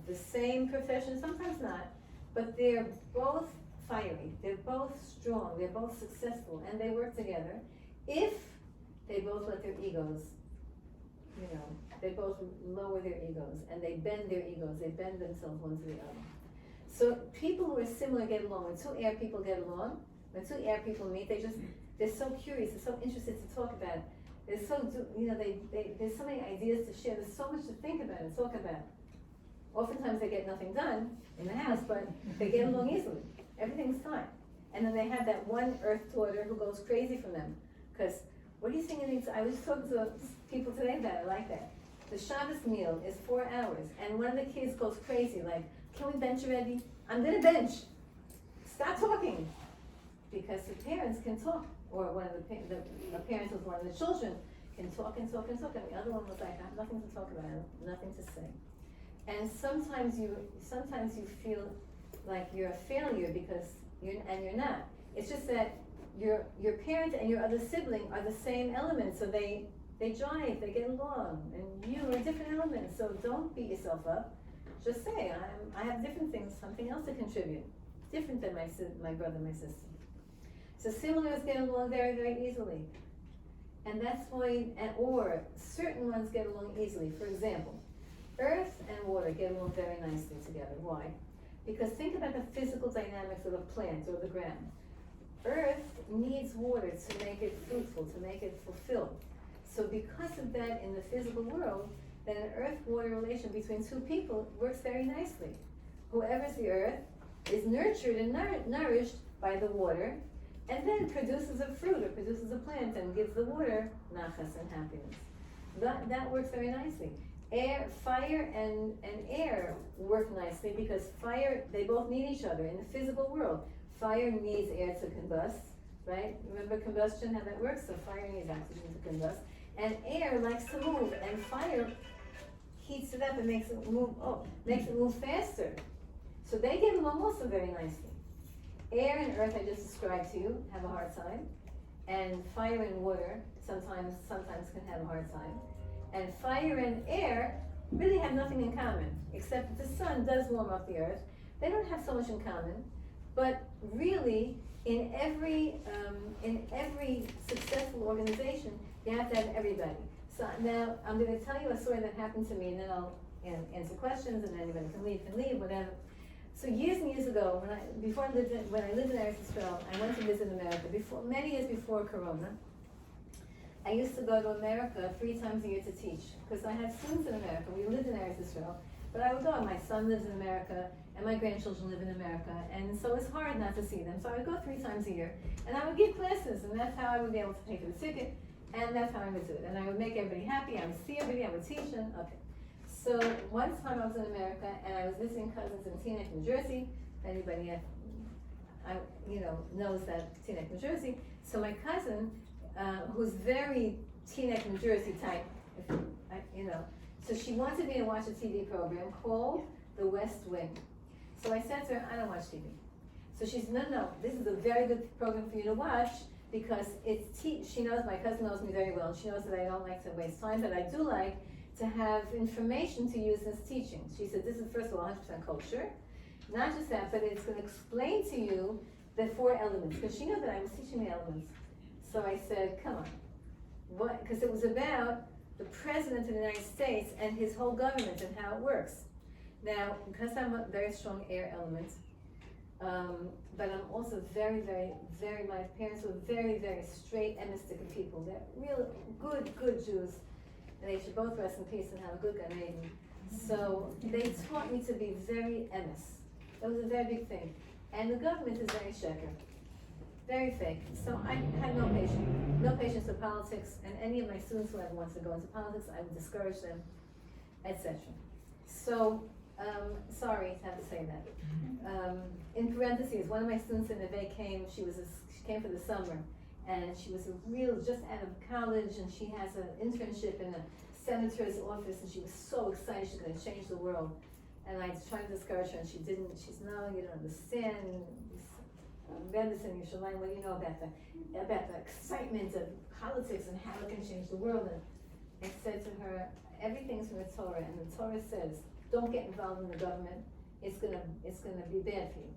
the same profession, sometimes not, but they're both fiery, they're both strong, they're both successful, and they work together if they both let their egos, they both lower their egos, and they bend their egos, they bend themselves one to the other. So people who are similar get along. When two air people get along, when two air people meet, they're so curious, they're so interested to talk about it. There's there's so many ideas to share, there's so much to think about and talk about. Oftentimes they get nothing done in the house, but they get along easily. Everything's fine. And then they have that one earth daughter who goes crazy from them. Because, what are you saying? I was talking to people today about it, like that. The Shabbos meal is 4 hours, and one of the kids goes crazy, like, can we bench already? I'm gonna bench. Stop talking. Because the parents can talk, or one of the parents of one of the children can talk and talk and talk, and the other one was like, I have nothing to talk about, nothing to say. And sometimes you feel like you're a failure because you're not. It's just that your parent and your other sibling are the same element, so they jive, they get along, and you are different elements. So don't beat yourself up. Just say, I have different things, something else to contribute, different than my brother, my sister. So similars get along very, very easily, and that's why, or certain ones get along easily. For example, earth and water get along very nicely together. Why? Because think about the physical dynamics of a plant or the ground. Earth needs water to make it fruitful, to make it fulfilled. So because of that in the physical world, then an earth-water relation between two people works very nicely. Whoever's the earth is nurtured and nourished by the water, and then produces a fruit or produces a plant and gives the water nachas and happiness. That works very nicely. Fire and air work nicely because fire, they both need each other in the physical world. Fire needs air to combust, right? Remember combustion, how that works? So fire needs oxygen to combust. And air likes to move, and fire heats it up and makes it move faster. So they get along also very nicely. Air and earth, I just described to you, have a hard time. And fire and water sometimes can have a hard time. And fire and air really have nothing in common, except that the sun does warm up the earth. They don't have so much in common, but really, in every successful organization, you have to have everybody. So now, I'm going to tell you a story that happened to me, and then I'll answer questions, and anybody can leave, whatever. So years and years ago, when I lived in Eretz Yisrael, I went to visit America, many years before Corona. I used to go to America 3 times a year to teach, because I had students in America. We lived in Eretz Yisrael, but I would go. My son lives in America, and my grandchildren live in America, and so it's hard not to see them. So I would go 3 times a year, and I would give classes, and that's how I would be able to pay for the ticket, and that's how I would do it. And I would make everybody happy. I would see everybody. I would teach them. Okay. So one time I was in America, and I was visiting cousins in Teaneck, New Jersey. Anybody knows that Teaneck, New Jersey. So my cousin, who's very Teaneck, New Jersey type, so she wanted me to watch a TV program called The West Wing. So I said to her, I don't watch TV. So she said, no, this is a very good program for you to watch because she knows, my cousin knows me very well, and she knows that I don't like to waste time, but I do like to have information to use in teaching. She said, this is first of all 100% kosher. Not just that, but it's going to explain to you the 4 elements, because she knew that I was teaching the elements. So I said, come on. What? Because it was about the President of the United States and his whole government and how it works. Now, because I'm a very strong air element, but I'm also very, very, very, my parents were very, very straight emistic people. They're real good Jews. And they should both rest in peace and have a good Gan Eden. So they taught me to be very emes. That was a very big thing. And the government is very sheker, very fake. So I had no patience for politics, and any of my students who ever wants to go into politics, I would discourage them, etc. So, sorry to have to say that. In parentheses, one of my students in Neve came, she came for the summer, and she was just out of college, and she has an internship in a senator's office, and she was so excited she's going to change the world. And I tried to discourage her, and she didn't. She's, no, you don't understand. Rebbetzin, Yerushalayim, well, you know about the excitement of politics and how it can change the world. And I said to her, everything's from the Torah, and the Torah says, don't get involved in the government. It's gonna be bad for you.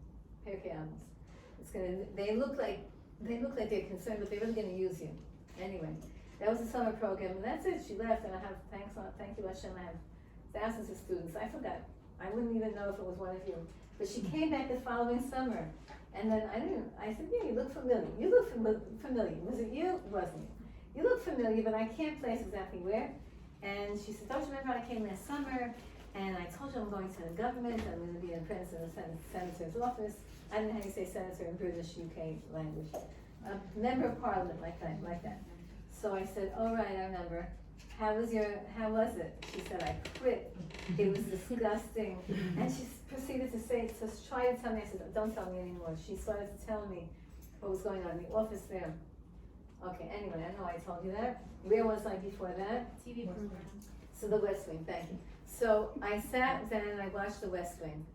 Pirkei Avos. They look like they're concerned, but they're really gonna use you. Anyway, that was the summer program, and that's it. She left, and I have, thank you Hashem, I have thousands of students. I forgot. I wouldn't even know if it was one of you. But she came back the following summer, and then I said, yeah, you look familiar. You look familiar. Was it you? It wasn't. You look familiar, but I can't place exactly where. And she said, don't you remember I came last summer, and I told you I'm going to the government, I'm going to be an apprentice in the senator's office. I don't know how you say senator in British UK language. A member of parliament, like that. So I said, all right, I remember. How was it? She said, I quit. It was disgusting. And she proceeded to try to tell me. I said, don't tell me anymore. She started to tell me what was going on in the office there. Okay, anyway, I know I told you that. Where was I before that? TV program. So the West Wing, thank you. So I sat down and I watched the West Wing.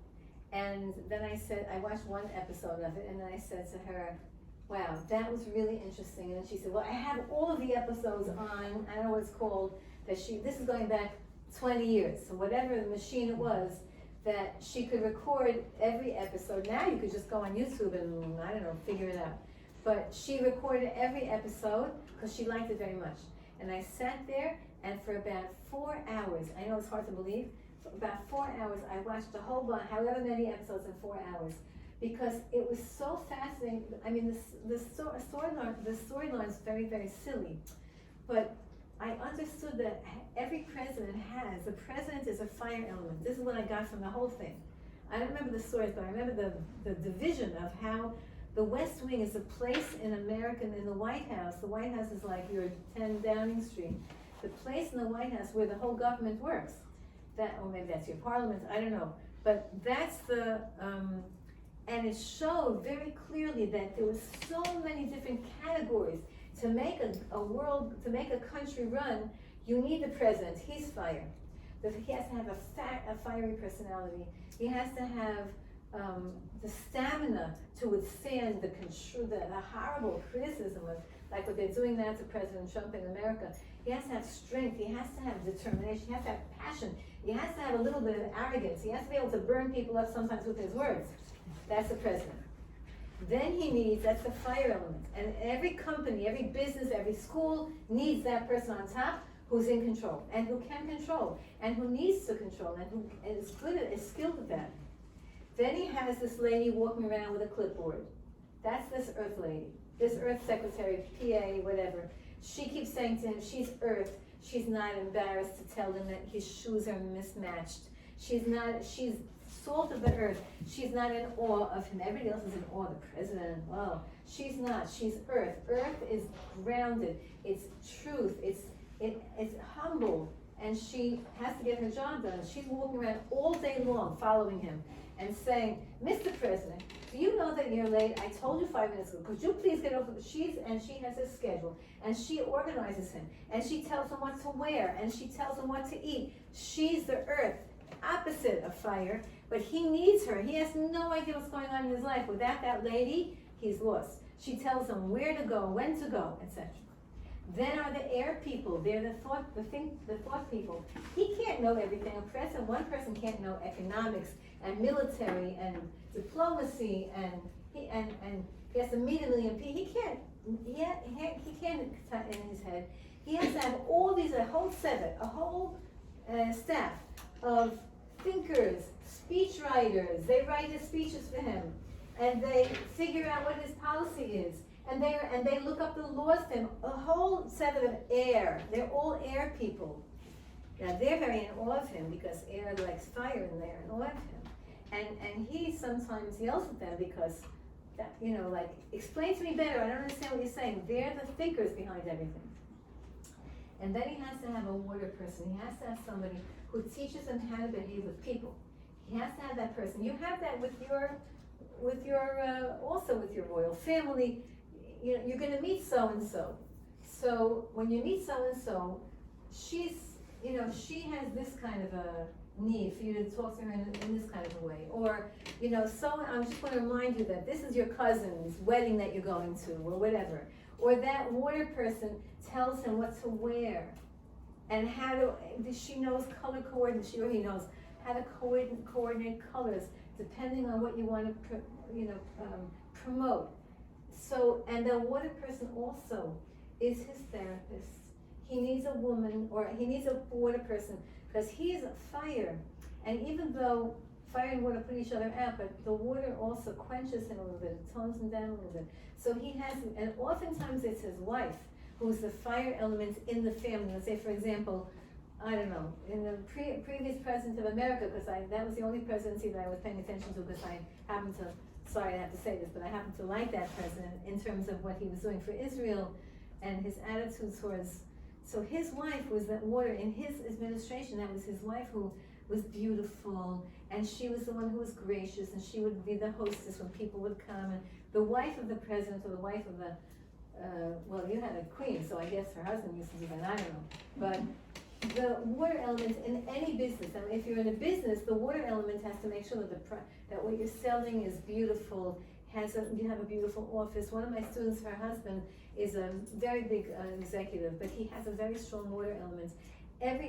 And then I watched one episode of it, and then I said to her, wow, that was really interesting. And she said, well, I have all of the episodes on, I don't know what it's called, this is going back 20 years. So whatever the machine it was, that she could record every episode. Now you could just go on YouTube and, I don't know, figure it out. But she recorded every episode because she liked it very much. And I sat there, and for about 4 hours, I know it's hard to believe, for about 4 hours, I watched the whole bunch, however many episodes in 4 hours, because it was so fascinating. I mean, the storyline's very, very silly, but I understood that every president the president is a fire element. This is what I got from the whole thing. I don't remember the stories, but I remember the division of how the West Wing is a place in America, in the White House. The White House is like your 10 Downing Street. The place in the White House where the whole government works. Or maybe that's your parliament, I don't know. But that's and it showed very clearly that there was so many different categories. To make to make a country run, you need the president. He's fire. He has to have a fiery personality. He has to have the stamina to withstand the horrible criticism of, like what they're doing now to President Trump in America. He has to have strength. He has to have determination. He has to have passion. He has to have a little bit of arrogance. He has to be able to burn people up sometimes with his words. That's the president. Then that's the fire element. And every company, every business, every school needs that person on top who's in control and who can control and who needs to control and who is skilled at that. Then he has this lady walking around with a clipboard. That's this Earth lady, this Earth secretary, PA, whatever. She keeps saying to him, she's Earth. She's not embarrassed to tell him that his shoes are mismatched. She's salt of the earth. She's not in awe of him. Everybody else is in awe of the president. Well, she's not. She's Earth. Earth is grounded. It's truth. It's humble. And she has to get her job done. She's walking around all day long following him and saying, Mr. President, do you know that you're late? I told you 5 minutes ago. Could you please get over? She has a schedule, and she organizes him, and she tells him what to wear, and she tells him what to eat. She's the Earth, opposite of fire, but he needs her. He has no idea what's going on in his life. Without that lady, he's lost. She tells him where to go, when to go, etc. Then are the air people. They're the thought people. He can't know everything. One person can't know economics and military and diplomacy, and he has to meet 1 million people. He can't in his head. He has to have all these, a whole staff of thinkers, speechwriters. They write his speeches for him, and they figure out what his policy is. And they look up the laws to him. A whole set of air. They're all air people. Now they're very in awe of him because air likes fire, and they're in awe of him. And he sometimes yells at them because, like, explain to me better. I don't understand what you're saying. They're the thinkers behind everything. And then he has to have a water person. He has to have somebody who teaches him how to behave with people. He has to have that person. You have that with your also with your royal family. You're going to meet so-and-so. So when you meet so-and-so, she has this kind of a need for you to talk to her in this kind of a way. Or, I just want to remind you that this is your cousin's wedding that you're going to, or whatever. Or that water person tells him what to wear and she knows color coordination, or he knows how to coordinate colors depending on what you want to promote. So, and the water person also is his therapist. He needs a woman, or he needs a water person, because he is fire. And even though fire and water put each other out, but the water also quenches him a little bit, it tones him down a little bit. So he has, and oftentimes it's his wife who's the fire element in the family. Let's say, for example, I don't know, in the previous president of America, because that was the only presidency that I was paying attention to, because I happened to, sorry I have to say this, but I happen to like that president in terms of what he was doing for Israel and his attitude towards, so his wife was that water in his administration. That was his wife who was beautiful, and she was the one who was gracious, and she would be the hostess when people would come, and the wife of the president or the wife of the, well, you had a queen, so I guess her husband used to do that, I don't know, but the water element in any business, I mean, if you're in a business, the water element has to make sure that that what you're selling is beautiful, you have a beautiful office. One of my students, her husband, is a very big executive, but he has a very strong water element.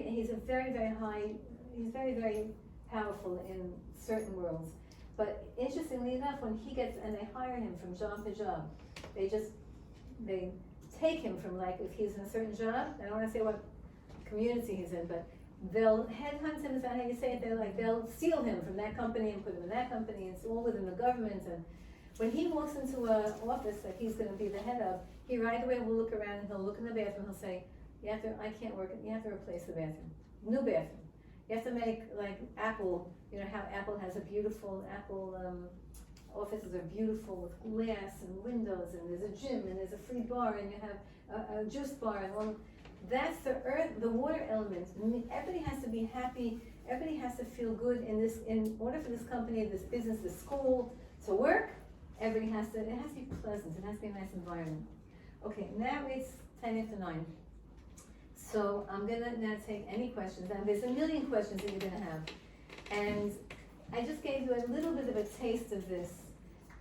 He's a very, very high, he's very, very powerful in certain worlds. But interestingly enough, when he gets, and they hire him from job to job, they take him from, like, if he's in a certain job, I don't wanna say what community he's in, but they'll headhunt him, is that how you say it? They'll steal him from that company and put him in that company, and it's all within the government. And when he walks into an office that he's gonna be the head of, he right away will look around and he'll look in the bathroom, he'll say, I can't work, you have to replace the bathroom, new bathroom. You have to make, like Apple, you know how Apple has a beautiful, offices are beautiful with glass and windows, and there's a gym, and there's a free bar, and you have a juice bar, and all. That's the water element. Everybody has to be happy, everybody has to feel good in order for this company, this business, this school to work, it has to be pleasant, it has to be a nice environment. Okay, now it's 9:10. So I'm gonna now take any questions, and there's a million questions that you're gonna have. And I just gave you a little bit of a taste of this.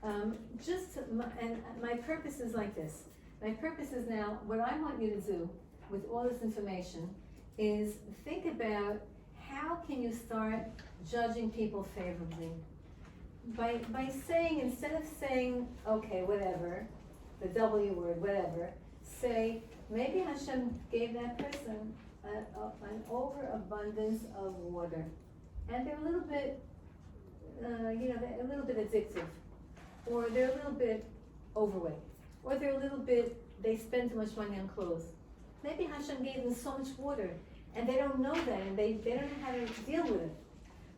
And my purpose is like this. My purpose is now, what I want you to do with all this information is think about how can you start judging people favorably. By saying, instead of saying, okay, whatever, the W word, whatever, say, maybe Hashem gave that person an overabundance of water. And they're a little bit, they're a little bit addictive. Or they're a little bit overweight. Or they're a little bit, they spend too much money on clothes. Maybe Hashem gave them so much water, and they don't know that, and they don't know how to deal with it.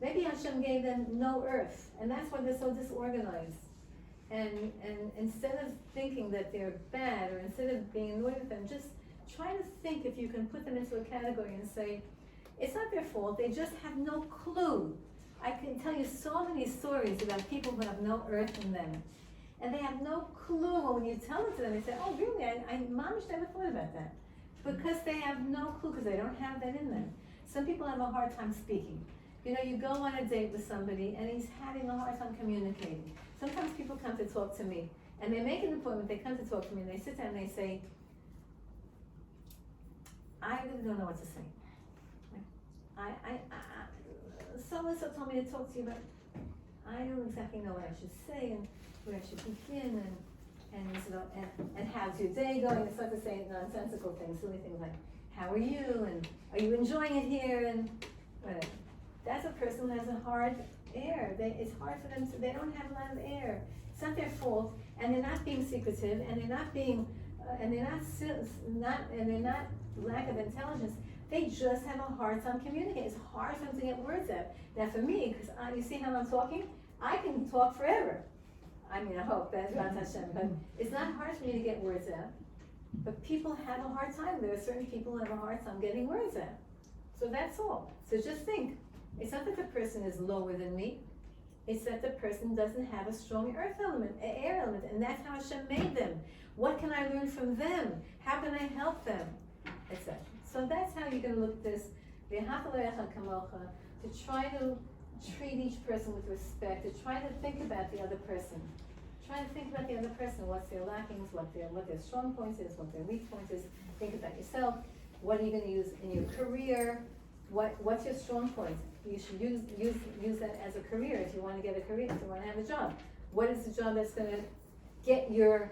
Maybe Hashem gave them no earth, and that's why they're so disorganized. And instead of thinking that they're bad, or instead of being annoyed with them, just try to think if you can put them into a category and say, it's not their fault, they just have no clue. I can tell you so many stories about people who have no earth in them. And they have no clue, when you tell it to them, they say, oh really, Mom never thought about that. Because they have no clue, because they don't have that in them. Some people have a hard time speaking. You know, you go on a date with somebody and he's having a hard time communicating. Sometimes people come to talk to me, and they make an appointment, they come to talk to me, and they sit down and they say, I really don't know what to say. So-and-so told me to talk to you, but I don't exactly know what I should say and where I should begin, and how's your day going? It's like to say nonsensical things, silly things like, how are you? And are you enjoying it here? And whatever. That's a person who has a hard air. It's hard for them they don't have a lot of air. It's not their fault, and they're not being secretive, and they're not being, and they're not lack of intelligence. They just have a hard time communicating. It's hard for them to get words out. Now for me, because you see how I'm talking, I can talk forever. I mean, I hope that's not Hashem, but it's not hard for me to get words out. But people have a hard time. There are certain people who have a hard time getting words out. So that's all. So just think. It's not that the person is lower than me. It's that the person doesn't have a strong earth element, air element, and that's how Hashem made them. What can I learn from them? How can I help them? Etc. So that's how you're going to look at this. To try to treat each person with respect, to try to think about the other person. Try to think about the other person, what's their lackings, what their strong points is, what their weak points is. Think about yourself. What are you going to use in your career? What's your strong point? You should use that as a career if you want to get a career, if you want to have a job. What is the job that's going to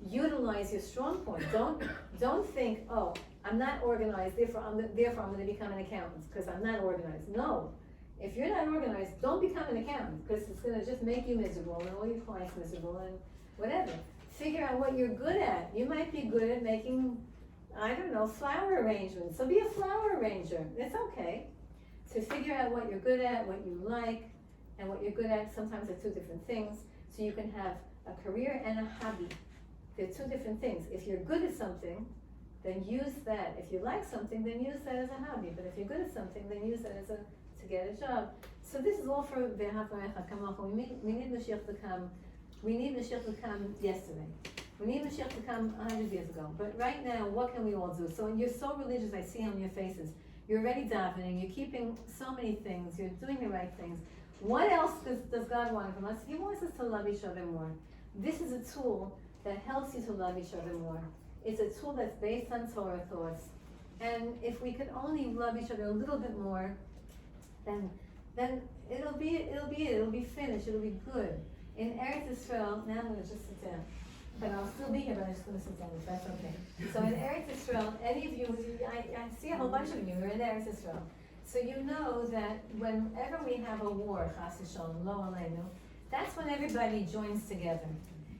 utilize your strong point? Don't think, oh, I'm not organized, therefore I'm going to become an accountant because I'm not organized. No, If you're not organized, don't become an accountant, because it's gonna just make you miserable and all your clients miserable and whatever. Figure out what you're good at. You might be good at making, I don't know, flower arrangements, so be a flower arranger, it's okay. To figure out what you're good at, what you like, and what you're good at, sometimes they're two different things, so you can have a career and a hobby. They're two different things. If you're good at something, then use that. If you like something, then use that as a hobby. But if you're good at something, then use that as to get a job. So this is all for Ve'havarecha Kamocha. We need Mashiach to come. We need Mashiach to come yesterday. We need Mashiach to come 100 years ago. But right now, what can we all do? So you're so religious, I see on your faces. You're already davening, you're keeping so many things, you're doing the right things. What else does God want from us? He wants us to love each other more. This is a tool that helps you to love each other more. It's a tool that's based on Torah thoughts. And if we could only love each other a little bit more, then it'll be finished, it'll be good. In Eretz Yisrael, now I'm gonna just sit down. But I'll still be here, but I'm just gonna sit down, if that's okay. So in Eretz Yisrael, any of you, I see a whole bunch of you are in Eretz Yisrael. So you know that whenever we have a war, Chas v'shalom, lo aleinu, that's when everybody joins together.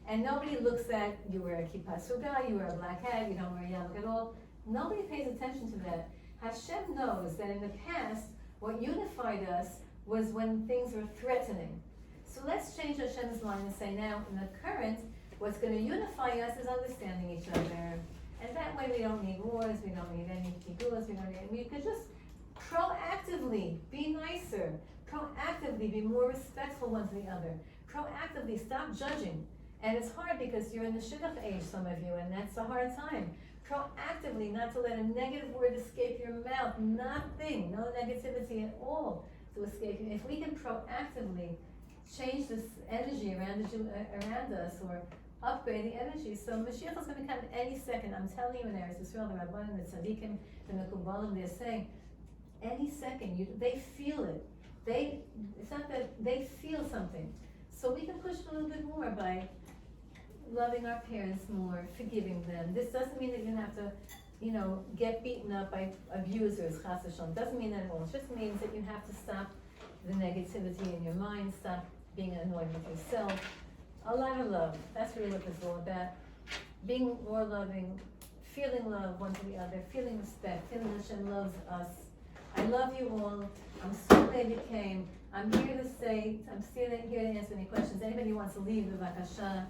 And nobody looks at, you wear a kippah suga, you wear a black hat, you don't wear a yarmulke at all. Nobody pays attention to that. Hashem knows that in the past, what unified us was when things were threatening. So let's change Hashem's mind and say now, in the current, what's going to unify us is understanding each other. And that way we don't need wars, we don't need any kigulas, we could just proactively be nicer, proactively be more respectful one to the other, proactively stop judging. And it's hard because you're in the shidduch age, some of you, and that's a hard time. Proactively not to let a negative word escape your mouth, nothing, no negativity at all to escape you. If we can proactively change this energy around us or upgrade the energy. So Mashiach is going to come any second. I'm telling you in Eretz Yisrael, the Rabbanim, the Tzaddikim, the Mekubalim, they're saying, any second, they feel it. It's not that they feel something. So we can push a little bit more by loving our parents more, forgiving them. This doesn't mean that you have to, get beaten up by abusers, chas v'shalom. Doesn't mean that at all. It just means that you have to stop the negativity in your mind, stop being annoyed with yourself. A lot of love. That's really what this is all about. Being more loving, feeling love one to the other, feeling respect, feeling Hashem loves us. I love you all. I'm so glad you came. I'm here to say, I'm still here to answer any questions. Anybody who wants to leave, the Vakasha.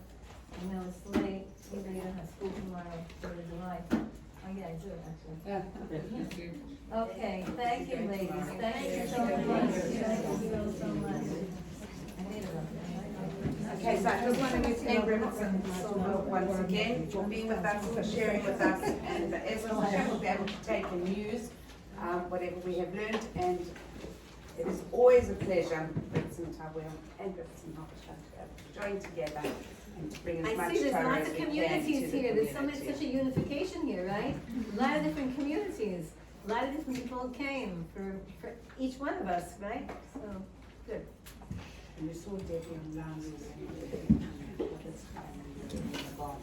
I know it's late. Maybe you don't have school tomorrow, 3rd of July. Oh yeah, I do actually. Okay, thank you ladies. Thank you so much. Thank you so much. I made it up. Okay, so I just want to thank Rebbetzin Silber once again for being with us, for sharing with us, and as Hashem will be able to take and use whatever we have learned, and it is always a pleasure, Rebbetzin Tawil and Rebbetzin Rochel, to join together and to bring as much I see there's Torah lots as of we communities can to here. the There's such a unification here, right? A lot of different communities. A lot of different people came for each one of us, right? So, good. And we saw Debbie on last.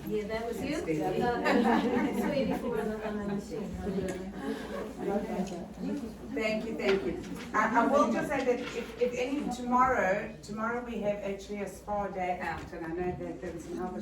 Yeah, that was you? Yes, I saw you before on the machine. Huh? Thank you. I will just say that if any, tomorrow we have actually a spa day out, and I know that there was some help